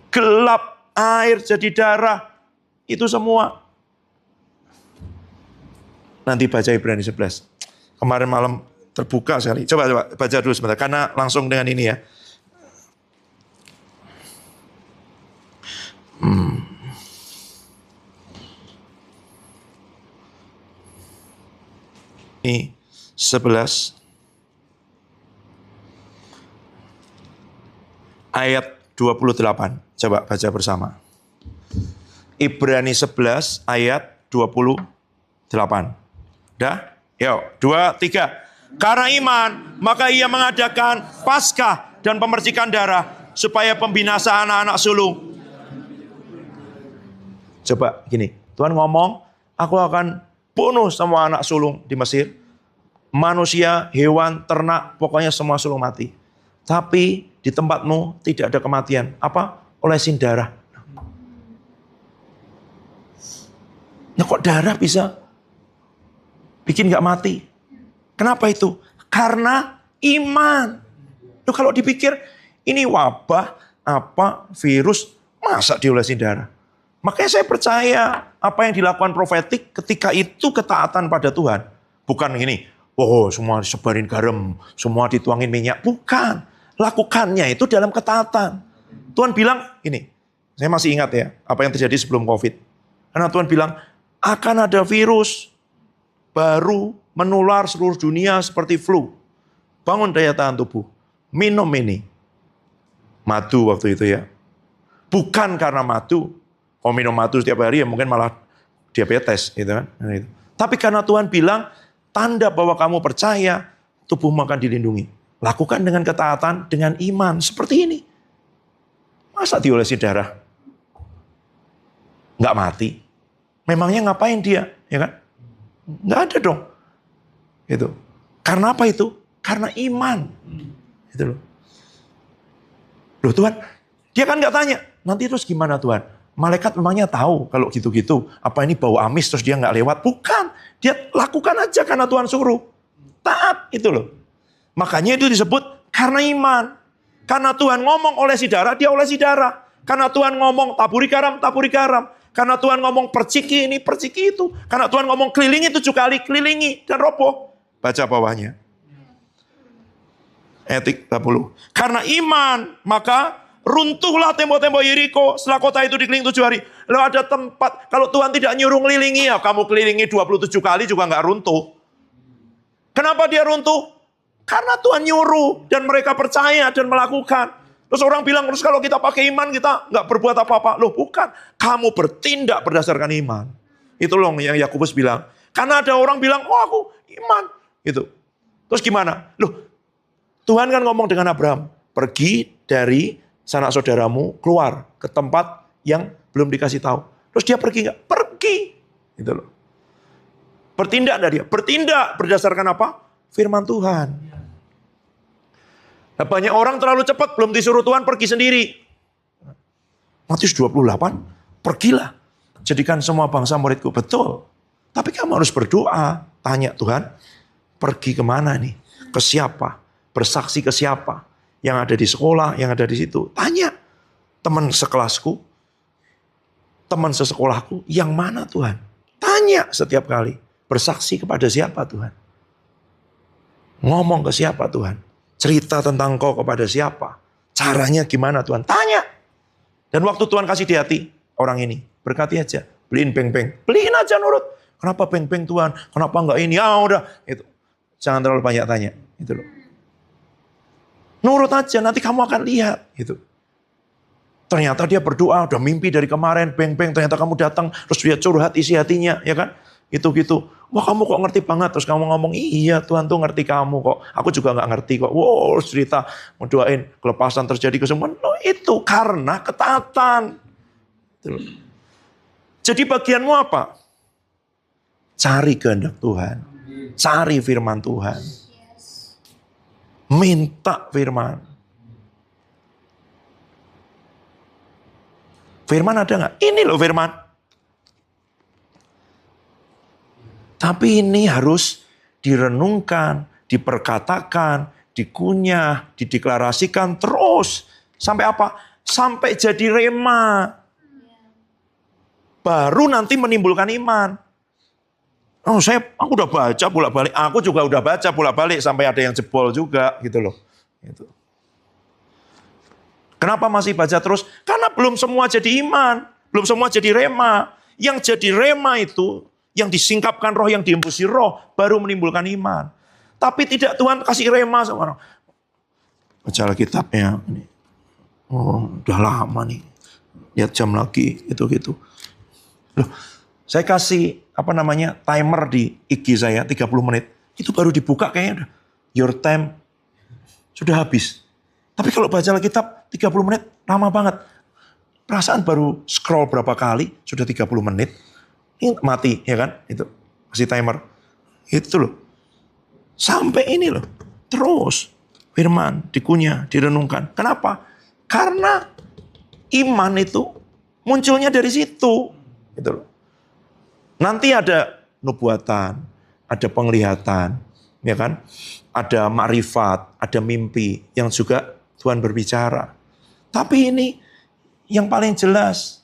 Speaker 1: Gelap, air jadi darah, itu semua. Nanti baca Ibrani 11. Kemarin malam terbuka sekali. Coba baca dulu sebentar, karena langsung dengan ini ya. Ini 11. Ayat 28. Coba baca bersama. Ibrani 11 ayat 28. Udah? Yuk, 2, 3. Karena iman, maka ia mengadakan Paskah dan pemercikan darah supaya pembinasaan anak-anak sulung. Coba gini, Tuhan ngomong, aku akan bunuh semua anak sulung di Mesir. Manusia, hewan, ternak, pokoknya semua sulung mati. Tapi di tempatmu tidak ada kematian. Apa? Olesin darah. Nah kok darah bisa bikin gak mati? Kenapa itu? Karena iman. Loh, kalau dipikir ini wabah, apa, virus, masa diolesin darah? Makanya saya percaya apa yang dilakukan profetik ketika itu ketaatan pada Tuhan. Bukan gini, oh semua disebarin garam, semua dituangin minyak. Bukan. Lakukannya itu dalam ketaatan. Tuhan bilang, ini, saya masih ingat ya, apa yang terjadi sebelum COVID. Karena Tuhan bilang, akan ada virus baru menular seluruh dunia seperti flu. Bangun daya tahan tubuh. Minum ini. Madu waktu itu ya. Bukan karena madu. Kalau minum madu setiap hari ya mungkin malah diabetes. Gitu kan. Tapi karena Tuhan bilang, tanda bahwa kamu percaya, tubuhmu akan dilindungi. Lakukan dengan ketaatan, dengan iman. Seperti ini. Masa diolesi darah? Nggak mati. Memangnya ngapain dia? Ya kan? Nggak ada dong. Gitu. Karena apa itu? Karena iman. Gitu loh. Loh Tuhan, dia kan nggak tanya. Nanti terus gimana Tuhan? Malaikat memangnya tahu kalau gitu-gitu. Apa ini bau amis terus dia nggak lewat? Bukan. Dia lakukan aja karena Tuhan suruh. Taat itu loh. Makanya itu disebut karena iman. Karena Tuhan ngomong olesi darah, dia olesi darah. Karena Tuhan ngomong taburi garam, taburi garam. Karena Tuhan ngomong perciki ini, perciki itu. Karena Tuhan ngomong kelilingi 7 kali, kelilingi dan roboh. Baca bawahnya. Ayat 30. Karena iman, maka runtuhlah tembok-tembok Yeriko setelah kota itu dikelilingi 7 hari. Lalu ada tempat, kalau Tuhan tidak nyuruh kelilingi, ya kamu kelilingi 27 kali juga nggak runtuh. Kenapa dia runtuh? Karena Tuhan nyuruh dan mereka percaya dan melakukan. Terus orang bilang, terus kalau kita pakai iman kita nggak berbuat apa-apa. Loh bukan, kamu bertindak berdasarkan iman. Itu loh yang Yakobus bilang. Karena ada orang bilang, oh aku iman. Gitu. Terus gimana? Loh, Tuhan kan ngomong dengan Abraham, pergi dari sanak saudaramu keluar ke tempat yang belum dikasih tahu. Terus dia pergi nggak? Pergi. Gitu loh. Bertindak enggak dia? Bertindak berdasarkan apa? Firman Tuhan. Nah, banyak orang terlalu cepat, belum disuruh Tuhan pergi sendiri. Matius 28, pergilah. Jadikan semua bangsa muridku. Betul. Tapi kamu harus berdoa. Tanya Tuhan, pergi kemana nih? Ke siapa? Bersaksi ke siapa? Yang ada di sekolah, yang ada di situ. Tanya. Teman sekelasku, teman sesekolahku, yang mana Tuhan? Tanya setiap kali. Bersaksi kepada siapa Tuhan? Ngomong ke siapa Tuhan? Cerita tentang Engkau kepada siapa? Caranya gimana Tuhan? Tanya. Dan waktu Tuhan kasih di hati orang ini, berkati aja. Beliin beng-beng. Beliin aja nurut. Kenapa beng-beng Tuhan? Kenapa enggak ini? Ya udah. Itu. Jangan terlalu banyak tanya. Itu loh. Nurut aja, nanti kamu akan lihat. Gitu. Ternyata dia berdoa, udah mimpi dari kemarin, beng-beng, ternyata kamu datang, terus dia curhat isi hatinya, ya kan? Itu-gitu. Wah kamu kok ngerti banget, terus kamu ngomong, iya Tuhan tuh ngerti kamu kok. Aku juga gak ngerti kok. Wow, cerita, mau doain kelepasan terjadi kesembuhan. No, itu karena ketaatan. Jadi bagianmu apa? Cari kehendak Tuhan. Cari firman Tuhan. Minta firman. Firman ada nggak? Ini loh firman. Tapi ini harus direnungkan, diperkatakan, dikunyah, dideklarasikan terus. Sampai apa? Sampai jadi rema. Baru nanti menimbulkan iman. Oh, aku udah baca bolak-balik. Aku juga udah baca bolak-balik sampai ada yang jebol juga gitu loh. Gitu. Kenapa masih baca terus? Karena belum semua jadi iman. Belum semua jadi rema. Yang jadi rema itu, yang disingkapkan roh, yang diembusi roh, baru menimbulkan iman. Tapi tidak Tuhan kasih rema sama orang. Baca Alkitabnya. Oh, udah lama nih. Lihat jam lagi, gitu-gitu. Loh, saya kasih, timer di IG saya, 30 menit. Itu baru dibuka kayaknya udah. Your time sudah habis. Tapi kalau baca Alkitab 30 menit lama banget. Perasaan baru scroll berapa kali sudah 30 menit. Ini mati ya kan? Itu kasih timer. Itu loh. Sampai ini loh. Terus firman dikunyah, direnungkan. Kenapa? Karena iman itu munculnya dari situ. Gitu loh. Nanti ada nubuatan, ada penglihatan, ya kan? Ada makrifat, ada mimpi yang juga Tuhan berbicara. Tapi ini yang paling jelas.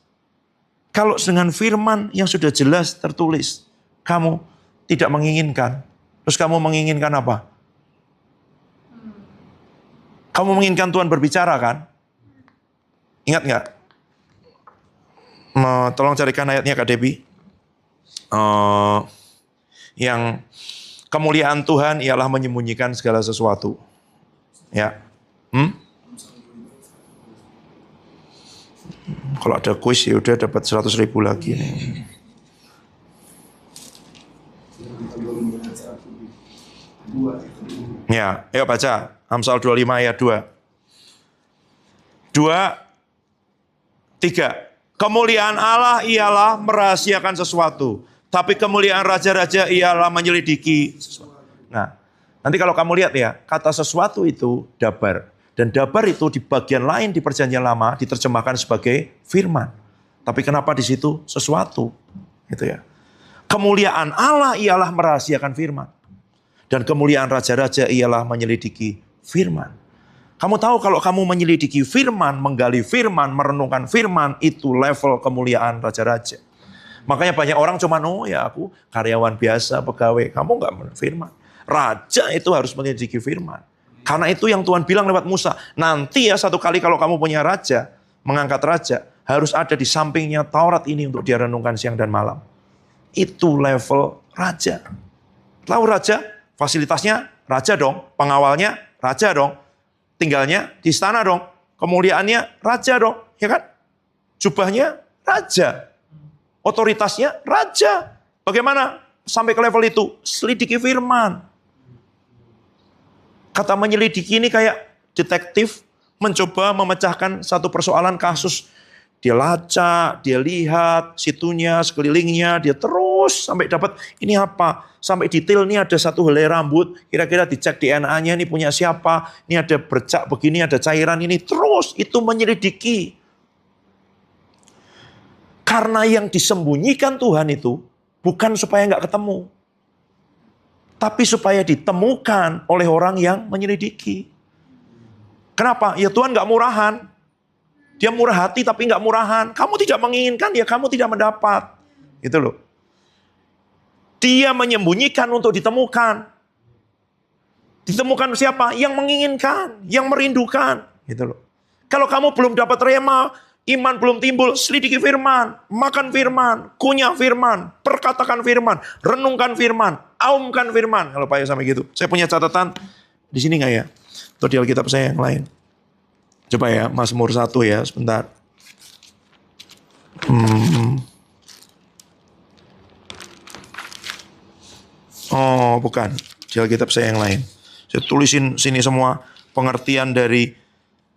Speaker 1: Kalau dengan firman yang sudah jelas tertulis, kamu tidak menginginkan. Terus kamu menginginkan apa? Kamu menginginkan Tuhan berbicara kan? Ingat nggak? Tolong carikan ayatnya Kak Debbie. Yang kemuliaan Tuhan ialah menyembunyikan segala sesuatu. Ya. Kalau ada kuis ya udah dapat 100.000 lagi nih. Ya, ayo baca Amsal 25 ayat 2. 2, 3. Kemuliaan Allah ialah merahasiakan sesuatu, tapi kemuliaan raja-raja ialah menyelidiki sesuatu. Nah, nanti kalau kamu lihat ya, kata sesuatu itu dabar. Dan dabar itu di bagian lain di Perjanjian Lama diterjemahkan sebagai firman. Tapi kenapa di situ sesuatu? Gitu ya. Kemuliaan Allah ialah merahasiakan firman. Dan kemuliaan raja-raja ialah menyelidiki firman. Kamu tahu kalau kamu menyelidiki firman, menggali firman, merenungkan firman, itu level kemuliaan raja-raja. Makanya banyak orang cuma, oh ya aku karyawan biasa, pegawai. Kamu enggak firman. Raja itu harus menyelidiki firman. Karena itu yang Tuhan bilang lewat Musa. Nanti ya satu kali kalau kamu punya raja, mengangkat raja, harus ada di sampingnya Taurat ini untuk dia renungkan siang dan malam. Itu level raja. Tahu raja? Fasilitasnya raja dong. Pengawalnya raja dong. Tinggalnya di istana dong. Kemuliaannya raja dong. Ya kan? Jubahnya raja. Otoritasnya raja. Bagaimana sampai ke level itu? Selidiki firman. Kata menyelidiki ini kayak detektif mencoba memecahkan satu persoalan kasus. Dia lacak, dia lihat situnya, sekelilingnya, dia terus sampai dapat ini apa. Sampai detail ini ada satu helai rambut, kira-kira dicek DNA-nya ini punya siapa. Ini ada bercak begini, ada cairan ini. Terus itu menyelidiki. Karena yang disembunyikan Tuhan itu bukan supaya nggak ketemu, tapi supaya ditemukan oleh orang yang menyelidiki. Kenapa? Ya Tuhan nggak murahan. Dia murah hati tapi nggak murahan. Kamu tidak menginginkan, ya kamu tidak mendapat. Gitu loh. Dia menyembunyikan untuk ditemukan. Ditemukan siapa? Yang menginginkan, yang merindukan. Gitu loh. Kalau kamu belum dapat rema, iman belum timbul, selidiki firman, makan firman, kunyah firman, perkatakan firman, renungkan firman, aumkan firman. Kalau Pak Yo sampai gitu. Saya punya catatan di sini nggak ya? Atau di Alkitab saya yang lain. Coba ya, Mazmur 1 ya, sebentar. Oh, bukan. Di Alkitab saya yang lain. Saya tulisin sini semua pengertian dari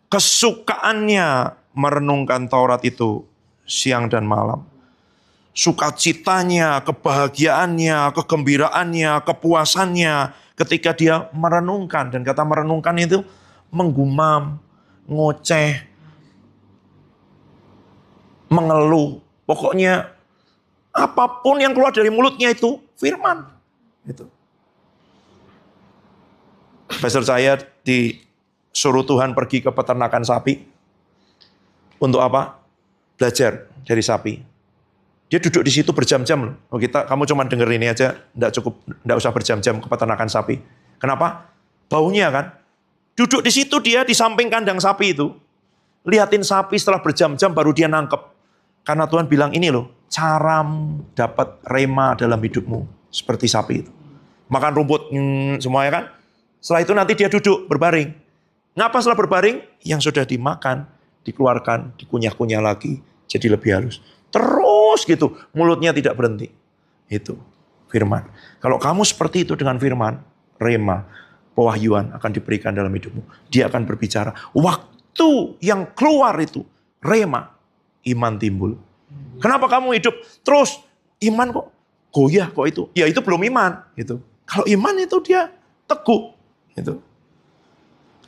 Speaker 1: kesukaannya merenungkan Taurat itu siang dan malam. Sukacitanya, kebahagiaannya, kegembiraannya, kepuasannya ketika dia merenungkan. Dan kata merenungkan itu menggumam, ngoceh, mengeluh. Pokoknya apapun yang keluar dari mulutnya itu firman. Itu. Pastor saya disuruh Tuhan pergi ke peternakan sapi. Untuk apa? Belajar dari sapi. Dia duduk di situ berjam-jam loh. Oh, kamu cuma denger ini aja, enggak usah berjam-jam ke peternakan sapi. Kenapa? Baunya kan. Duduk di situ dia di samping kandang sapi itu. Lihatin sapi setelah berjam-jam baru dia nangkep. Karena Tuhan bilang ini loh, cara dapat rema dalam hidupmu seperti sapi itu. Makan rumput semuanya kan. Setelah itu nanti dia duduk berbaring. Ngapa setelah berbaring? Yang sudah dimakan, dikeluarkan, dikunyah-kunyah lagi, jadi lebih halus. Terus gitu, mulutnya tidak berhenti. Itu firman. Kalau kamu seperti itu dengan firman, rema, pewahyuan akan diberikan dalam hidupmu. Dia akan berbicara. Waktu yang keluar itu, rema, iman timbul. Kenapa kamu hidup terus iman kok goyah kok itu? Ya itu belum iman. Gitu. Kalau iman itu dia teguh. Gitu.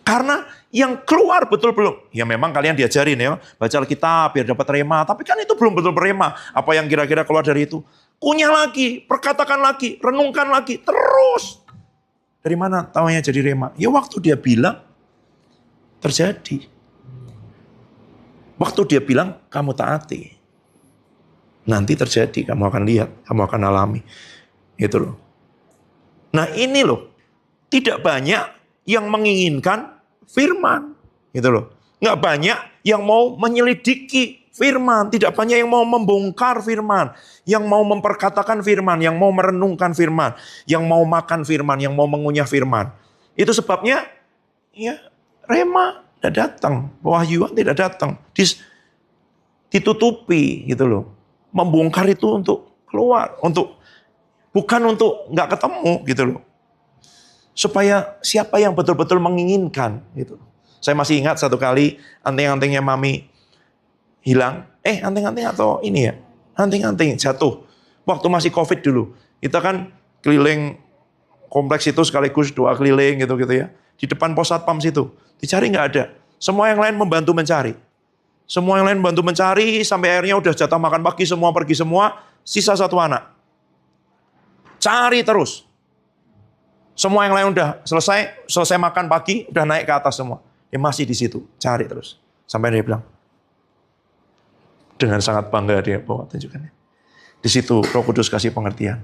Speaker 1: Karena yang keluar betul belum. Ya memang kalian diajarin ya. Baca Alkitab biar dapat rema. Tapi kan itu belum betul rema. Apa yang kira-kira keluar dari itu. Kunyah lagi, perkatakan lagi, renungkan lagi. Terus. Dari mana taunya jadi rema? Ya waktu dia bilang, terjadi. Waktu dia bilang, kamu taati. Nanti terjadi, kamu akan lihat, kamu akan alami. Gitu loh. Nah ini loh. Tidak banyak yang menginginkan firman, gitu loh. Nggak banyak yang mau menyelidiki firman, tidak banyak yang mau membongkar firman, yang mau memperkatakan firman, yang mau merenungkan firman, yang mau makan firman, yang mau mengunyah firman. Itu sebabnya, ya rema tidak datang, pewahyuan tidak datang, ditutupi, gitu loh. Membongkar itu untuk keluar, bukan untuk nggak ketemu, gitu loh. Supaya siapa yang betul-betul menginginkan gitu. Saya masih ingat satu kali anting-antingnya mami hilang. Anting-anting atau ini ya? Anting-anting jatuh. Waktu masih COVID dulu. Kita kan keliling kompleks itu sekaligus doa keliling gitu ya. Di depan pos satpam situ. Dicari nggak ada. Semua yang lain membantu mencari. Semua yang lain membantu mencari sampai akhirnya udah jatah makan pagi semua pergi semua. Sisa satu anak. Cari terus. Semua yang lain udah selesai makan pagi, udah naik ke atas semua. Dia masih di situ, cari terus. Sampai dia bilang, dengan sangat bangga dia bawa tunjukkannya. Di situ Roh Kudus kasih pengertian.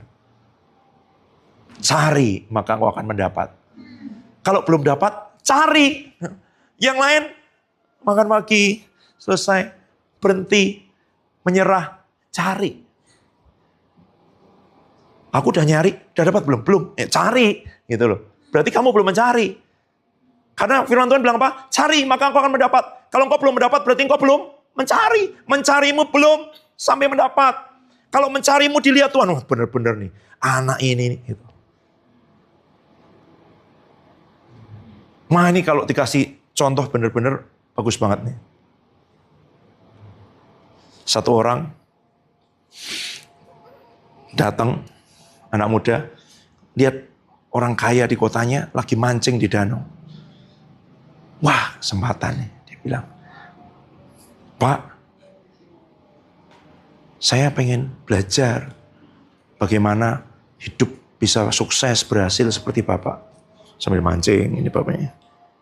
Speaker 1: Cari, maka engkau akan mendapat. Kalau belum dapat, cari. Yang lain, makan pagi, selesai, berhenti, menyerah, cari. Aku udah nyari, udah dapat belum? Belum. Cari, gitu loh. Berarti kamu belum mencari. Karena firman Tuhan bilang apa? Cari, maka engkau akan mendapat. Kalau engkau belum mendapat, berarti engkau belum mencari. Mencarimu belum sampai mendapat. Kalau mencarimu dilihat Tuhan, wah benar-benar nih, anak ini. Gitu. Ini kalau dikasih contoh benar-benar bagus banget nih. Satu orang datang, anak muda, lihat orang kaya di kotanya lagi mancing di danau. Wah, kesempatan nih. Dia bilang, Pak, Saya pengen belajar bagaimana hidup bisa sukses, berhasil seperti Bapak. Sambil mancing ini bapaknya.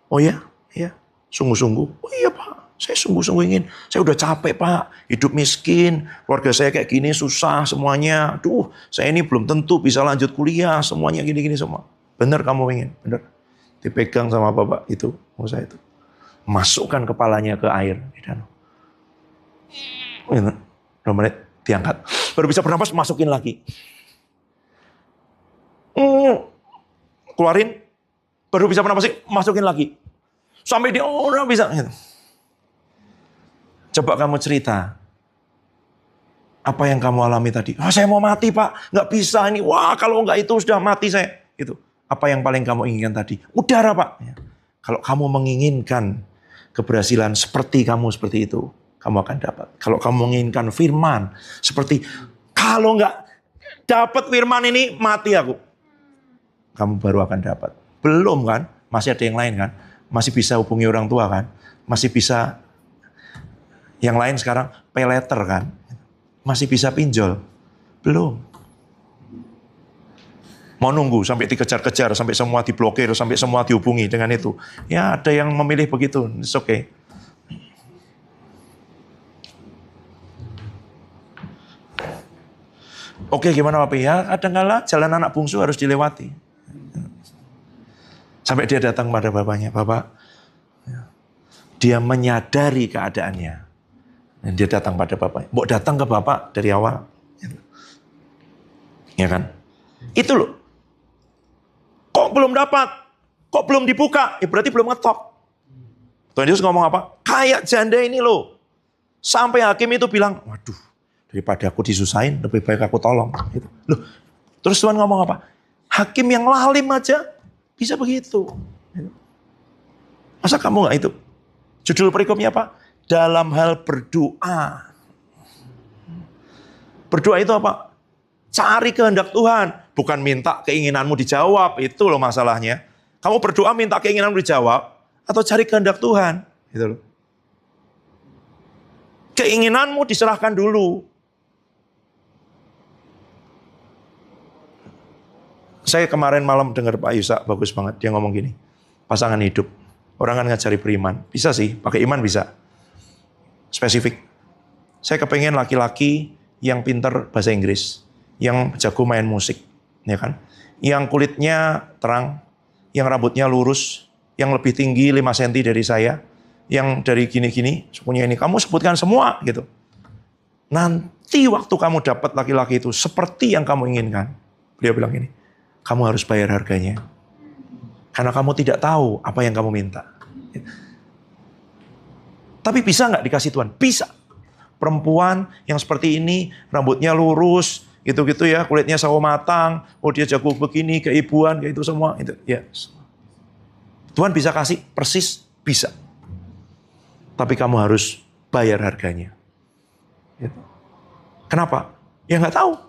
Speaker 1: Oh ya, iya, sungguh-sungguh. Oh iya Pak, saya sungguh-sungguh ingin. Saya udah capek Pak, hidup miskin, keluarga saya kayak gini susah semuanya. Aduh, saya ini belum tentu bisa lanjut kuliah, semuanya gini-gini semua. Benar kamu ingin, benar. Dipegang sama Bapak itu, mau saya itu. Masukkan kepalanya ke air di danau. 2 menit diangkat. Baru bisa bernapas, masukin lagi. Keluarin, baru bisa bernapas, masukin lagi. Sampai dia udah bisa. Coba kamu cerita. Apa yang kamu alami tadi? Saya mau mati Pak, nggak bisa ini. Wah kalau nggak itu sudah mati saya. Itu. Apa yang paling kamu inginkan tadi? Udara Pak. Kalau kamu menginginkan keberhasilan seperti kamu seperti itu, kamu akan dapat. Kalau kamu menginginkan firman seperti, kalau nggak dapat firman ini mati aku, kamu baru akan dapat. Belum kan? Masih ada yang lain kan? Masih bisa hubungi orang tua kan? Masih bisa yang lain sekarang pay letter kan? Masih bisa pinjol. Belum. Mau nunggu sampai dikejar-kejar, sampai semua diblokir, sampai semua dihubungi dengan itu. Ya ada yang memilih begitu, it's okay. Oke, gimana Bapak? Ya kadang-kala jalan anak bungsu harus dilewati. Sampai dia datang pada bapaknya, Bapak, dia menyadari keadaannya. Dan dia datang pada bapaknya. Mau datang ke Bapak dari awal. Ya kan? Itu loh. Kok belum dapat? Kok belum dibuka? Berarti belum ngetok. Tuhan Yesus ngomong apa? Kayak janda ini loh. Sampai hakim itu bilang, waduh, daripada aku disusahin, lebih baik aku tolong. Gitu. Loh, terus Tuhan ngomong apa? Hakim yang lalim aja bisa begitu. Masa kamu nggak itu? Judul perikopnya apa? Dalam hal berdoa. Berdoa itu apa? Cari kehendak Tuhan. Bukan minta keinginanmu dijawab. Itu loh masalahnya. Kamu berdoa minta keinginanmu dijawab. Atau cari kehendak Tuhan. Gitu loh. Keinginanmu diserahkan dulu. Saya kemarin malam dengar Pak Yusak, bagus banget. Dia ngomong gini, pasangan hidup. Orang kan ngajari beriman. Bisa sih, pakai iman bisa. Spesifik. Saya kepengen laki-laki yang pintar bahasa Inggris. Yang jago main musik. Ya kan? Yang kulitnya terang. Yang rambutnya lurus. Yang lebih tinggi 5 cm dari saya. Yang dari gini-gini, sukunya ini. Kamu sebutkan semua gitu. Nanti waktu kamu dapat laki-laki itu seperti yang kamu inginkan. Beliau bilang gini, kamu harus bayar harganya. Karena kamu tidak tahu apa yang kamu minta. Tapi bisa nggak dikasih Tuhan? Bisa. Perempuan yang seperti ini, rambutnya lurus, gitu-gitu ya, kulitnya sawo matang, oh dia jago begini, keibuan, kayak itu semua. Itu, ya. Tuhan bisa kasih persis, bisa. Tapi kamu harus bayar harganya. Gitu. Kenapa? Ya nggak tahu.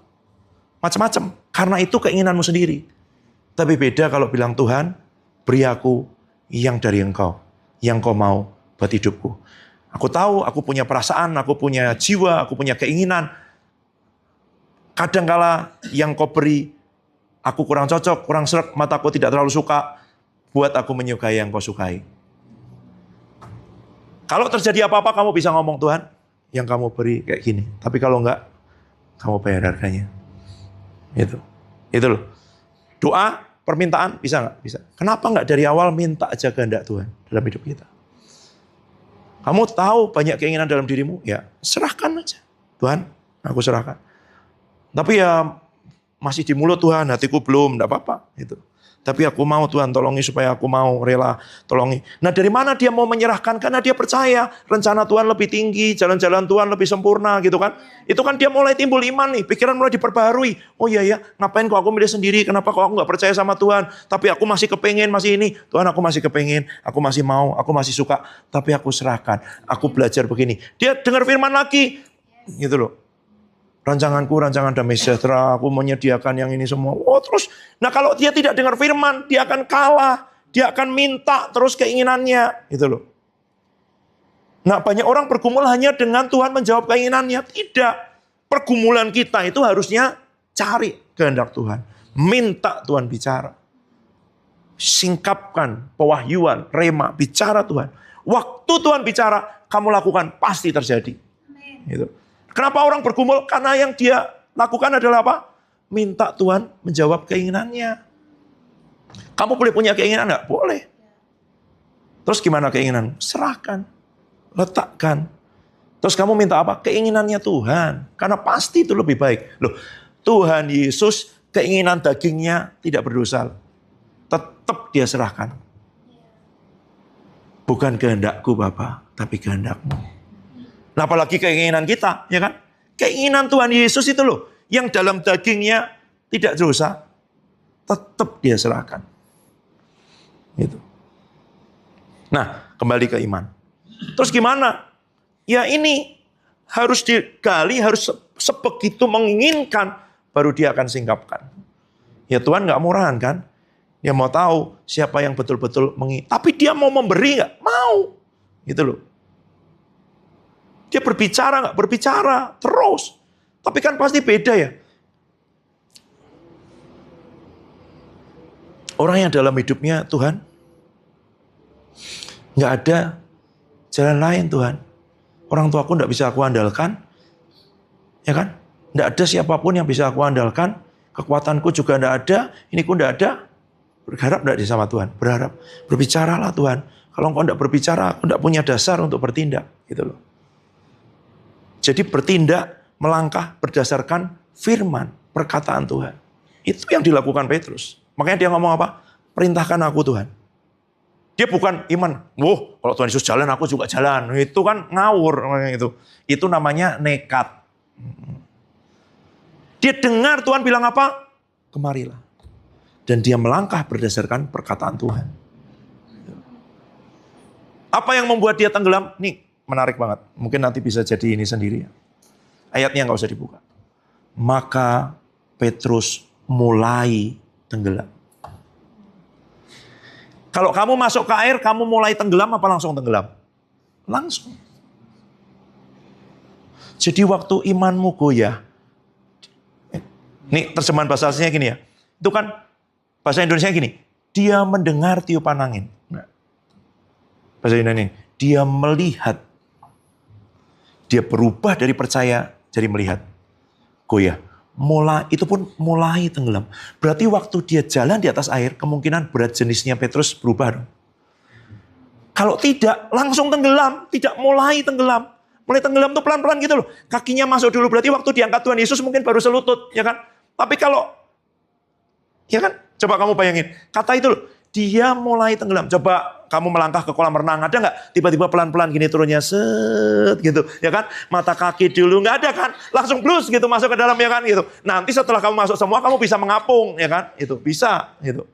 Speaker 1: Macam-macam. Karena itu keinginanmu sendiri. Tapi beda kalau bilang Tuhan, beri aku yang dari Engkau. Yang Kau mau buat hidupku. Aku tahu, aku punya perasaan, aku punya jiwa, aku punya keinginan. Kadangkala yang Kau beri, aku kurang cocok, kurang seret, mataku tidak terlalu suka. Buat aku menyukai yang Kau sukai. Kalau terjadi apa-apa, kamu bisa ngomong, Tuhan, yang kamu beri kayak gini. Tapi kalau enggak, kamu bayar harganya. Itu loh. Doa, permintaan, bisa nggak? Bisa. Kenapa nggak dari awal minta aja kehendak Tuhan dalam hidup kita? Kamu tahu banyak keinginan dalam dirimu, ya serahkan aja. Tuhan, aku serahkan. Tapi ya masih di mulut Tuhan, hatiku belum, enggak apa-apa. Itu. Tapi aku mau Tuhan, tolongi supaya aku mau, rela, tolongi. Nah dari mana dia mau menyerahkan? Karena dia percaya rencana Tuhan lebih tinggi, jalan-jalan Tuhan lebih sempurna gitu kan. Itu kan dia mulai timbul iman nih, pikiran mulai diperbaharui. Oh iya ya, ngapain kok aku milih sendiri, kenapa kok aku gak percaya sama Tuhan. Tapi aku masih kepengen, masih ini. Tuhan aku masih kepengen, aku masih mau, aku masih suka. Tapi aku serahkan, aku belajar begini. Dia dengar firman lagi, gitu loh. Rancanganku, rancangan damai sejahtera, aku menyediakan yang ini semua. Oh terus, nah kalau dia tidak dengar firman, dia akan kalah. Dia akan minta terus keinginannya. Gitu loh. Nah banyak orang bergumul hanya dengan Tuhan menjawab keinginannya. Tidak. pergumulan kita itu harusnya cari kehendak Tuhan. Minta Tuhan bicara. Singkapkan pewahyuan, rema, bicara Tuhan. Waktu Tuhan bicara, kamu lakukan, pasti terjadi. Gitu. Kenapa orang bergumul? Karena yang dia lakukan adalah apa? Minta Tuhan menjawab keinginannya. Kamu boleh punya keinginan nggak? Boleh. Terus gimana keinginan? Serahkan. Letakkan. Terus kamu minta apa? Keinginannya Tuhan. Karena pasti itu lebih baik. Loh, Tuhan Yesus keinginan dagingnya tidak berdosa. Tetap dia serahkan. Bukan kehendakku Bapa, tapi kehendakmu. Nah, apalagi keinginan kita, ya kan? Keinginan Tuhan Yesus itu loh, yang dalam dagingnya tidak dosa, tetap dia serahkan. Gitu. Nah, kembali ke iman. Terus gimana? Ya ini harus digali, harus sebegitu menginginkan, baru dia akan singkapkan. Ya Tuhan nggak murahan kan? Dia mau tahu siapa yang betul-betul menginginkan. Tapi dia mau memberi nggak? Mau. Gitu loh. Dia berbicara nggak? Berbicara terus. Tapi kan pasti beda ya. Orang yang dalam hidupnya Tuhan, nggak ada jalan lain Tuhan. Orang tuaku nggak bisa aku andalkan, ya kan? Nggak ada siapapun yang bisa aku andalkan. Kekuatanku juga nggak ada. Ini ku nggak ada. Berharap nggak di sama Tuhan. Berharap. Berbicaralah Tuhan. Kalau engkau nggak berbicara, aku nggak punya dasar untuk bertindak. Gitu loh. Jadi bertindak, melangkah berdasarkan firman, perkataan Tuhan. Itu yang dilakukan Petrus. Makanya dia ngomong apa? Perintahkan aku Tuhan. Dia bukan iman. Wah, kalau Tuhan Yesus jalan, aku juga jalan. Itu kan ngawur. Itu namanya nekat. Dia dengar Tuhan bilang apa? Kemarilah. Dan dia melangkah berdasarkan perkataan Tuhan. Apa yang membuat dia tenggelam? Nih, menarik banget. Mungkin nanti bisa jadi ini sendiri. Ayatnya nggak usah dibuka. Maka Petrus mulai tenggelam. Kalau kamu masuk ke air, kamu mulai tenggelam apa langsung tenggelam? Langsung. Jadi waktu imanmu goyah. Ini terjemahan bahasa aslinya gini ya. Itu kan bahasa Indonesia gini. Dia mendengar tiupan angin. Nah, bahasa Indonesia, dia melihat. Dia berubah dari percaya jadi melihat. Goyah. Itu pun mulai tenggelam. Berarti waktu dia jalan di atas air, kemungkinan berat jenisnya Petrus berubah dong. Kalau tidak, langsung tenggelam. Tidak mulai tenggelam. Mulai tenggelam tuh pelan-pelan gitu loh. Kakinya masuk dulu. Berarti waktu diangkat Tuhan Yesus mungkin baru selutut. Ya kan? Tapi kalau, ya kan? Coba kamu bayangin. Kata itu loh. Dia mulai tenggelam. Coba kamu melangkah ke kolam renang. Ada nggak? Tiba-tiba pelan-pelan gini turunnya. Set gitu. Ya kan? Mata kaki dulu. Nggak ada kan? Langsung blus gitu masuk ke dalam ya kan? Gitu. Nanti setelah kamu masuk semua kamu bisa mengapung. Ya kan? Itu bisa. Gitu.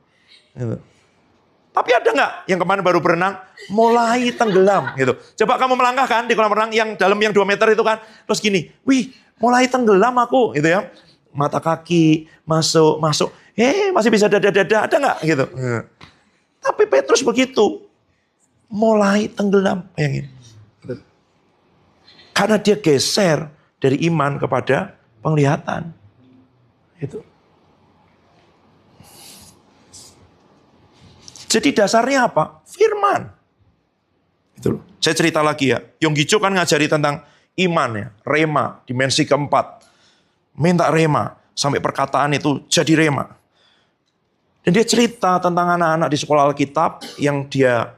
Speaker 1: Tapi ada nggak yang kemarin baru berenang? Mulai tenggelam. Gitu. Coba kamu melangkah kan di kolam renang yang dalam yang 2 meter itu kan. Terus gini. Wih mulai tenggelam aku. Gitu ya. Mata kaki masuk. Masih bisa dada-dada. Ada nggak? Gitu. Tapi Petrus begitu. Mulai tenggelam. Bayangin. Karena dia geser dari iman kepada penglihatan. Itu. Jadi dasarnya apa? Firman. Itu loh. Saya cerita lagi ya. Yonggi Cho kan ngajari tentang iman ya. Rema. Dimensi keempat. Minta rema. Sampai perkataan itu jadi rema. Dan dia cerita tentang anak-anak di sekolah Alkitab yang dia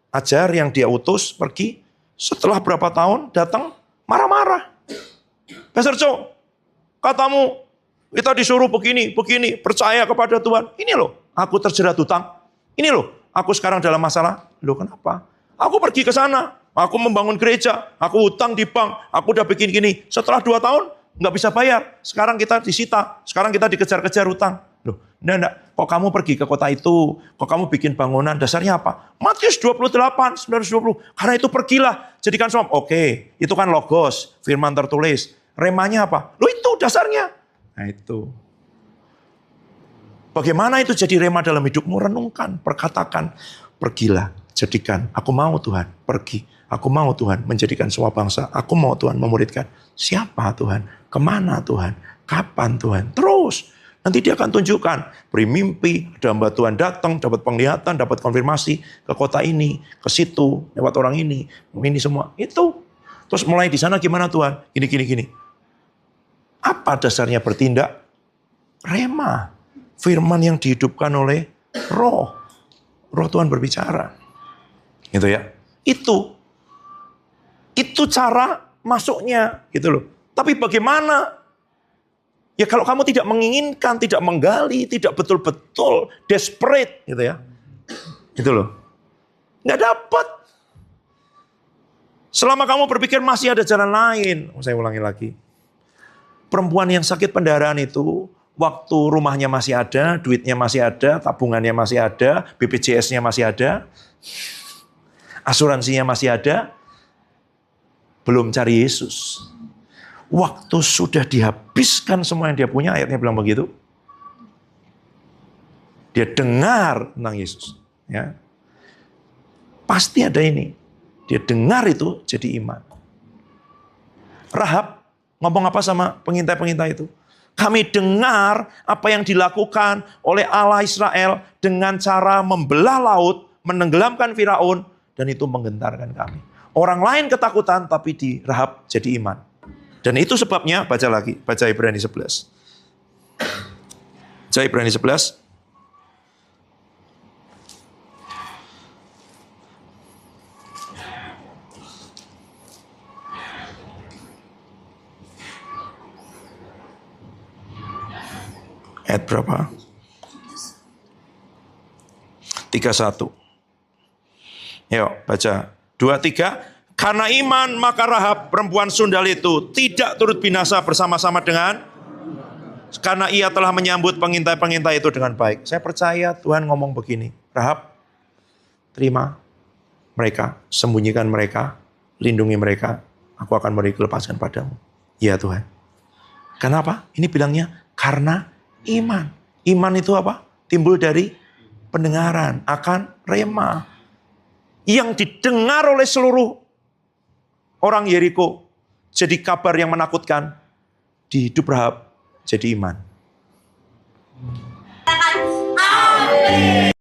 Speaker 1: ajar, yang dia utus pergi. Setelah berapa tahun datang marah-marah. Pastor Cho, katamu kita disuruh begini, percaya kepada Tuhan. Ini loh, aku terjerat hutang. Ini loh, aku sekarang dalam masalah. Loh kenapa? Aku pergi ke sana, aku membangun gereja, aku hutang di bank, aku udah bikin gini. Setelah 2 tahun nggak bisa bayar. Sekarang kita disita, sekarang kita dikejar-kejar hutang. Loh, enggak. Kok kamu pergi ke kota itu? Kok kamu bikin bangunan? Dasarnya apa? Matius 28, 920. Karena itu pergilah. Jadikan suam. Oke, itu kan logos. Firman tertulis. Remanya apa? Loh itu dasarnya. Nah itu. Bagaimana itu jadi rema dalam hidupmu? Renungkan, perkatakan. Pergilah, jadikan. Aku mau Tuhan, pergi. Aku mau Tuhan menjadikan semua bangsa. Aku mau Tuhan memuridkan. Siapa Tuhan? Kemana Tuhan? Kapan Tuhan? Terus. Nanti dia akan tunjukkan. Beri mimpi, ada hamba Tuhan datang, dapat penglihatan, dapat konfirmasi. Ke kota ini, ke situ, lewat orang ini. Ini semua. Itu. Terus mulai di sana gimana Tuhan? Gini. Apa dasarnya bertindak? Rema. Firman yang dihidupkan oleh roh. Roh Tuhan berbicara. Gitu ya. Itu cara masuknya. Gitu loh. Tapi bagaimana? Ya kalau kamu tidak menginginkan, tidak menggali, tidak betul-betul desperate. Gitu ya. Gitu loh. Nggak dapat. Selama kamu berpikir masih ada jalan lain. Saya ulangi lagi. Perempuan yang sakit pendarahan itu, waktu rumahnya masih ada, duitnya masih ada, tabungannya masih ada, BPJS-nya masih ada, asuransinya masih ada, belum cari Yesus. Waktu sudah dihabiskan semua yang dia punya, ayatnya bilang begitu. Dia dengar tentang Yesus. Ya. Pasti ada ini. Dia dengar itu jadi iman. Rahab ngomong apa sama pengintai-pengintai itu? Kami dengar apa yang dilakukan oleh Allah Israel dengan cara membelah laut, menenggelamkan Firaun, dan itu menggentarkan kami. Orang lain ketakutan, tapi di Rahab jadi iman. Dan itu sebabnya, baca lagi, baca Ibrani 11. Baca Ibrani 11. Ayat berapa? 31. Yuk, baca. 23. Karena iman, maka Rahab, perempuan sundal itu, tidak turut binasa bersama-sama dengan, karena ia telah menyambut pengintai-pengintai itu dengan baik. Saya percaya Tuhan ngomong begini. Rahab, terima mereka, sembunyikan mereka, lindungi mereka. Aku akan beri kelepaskan padamu. Ya Tuhan. Kenapa? Ini bilangnya, karena iman. Iman itu apa? Timbul dari pendengaran akan rema. Yang didengar oleh seluruh orang Yeriko. Jadi kabar yang menakutkan. Di hidup Rahab jadi iman. Amin.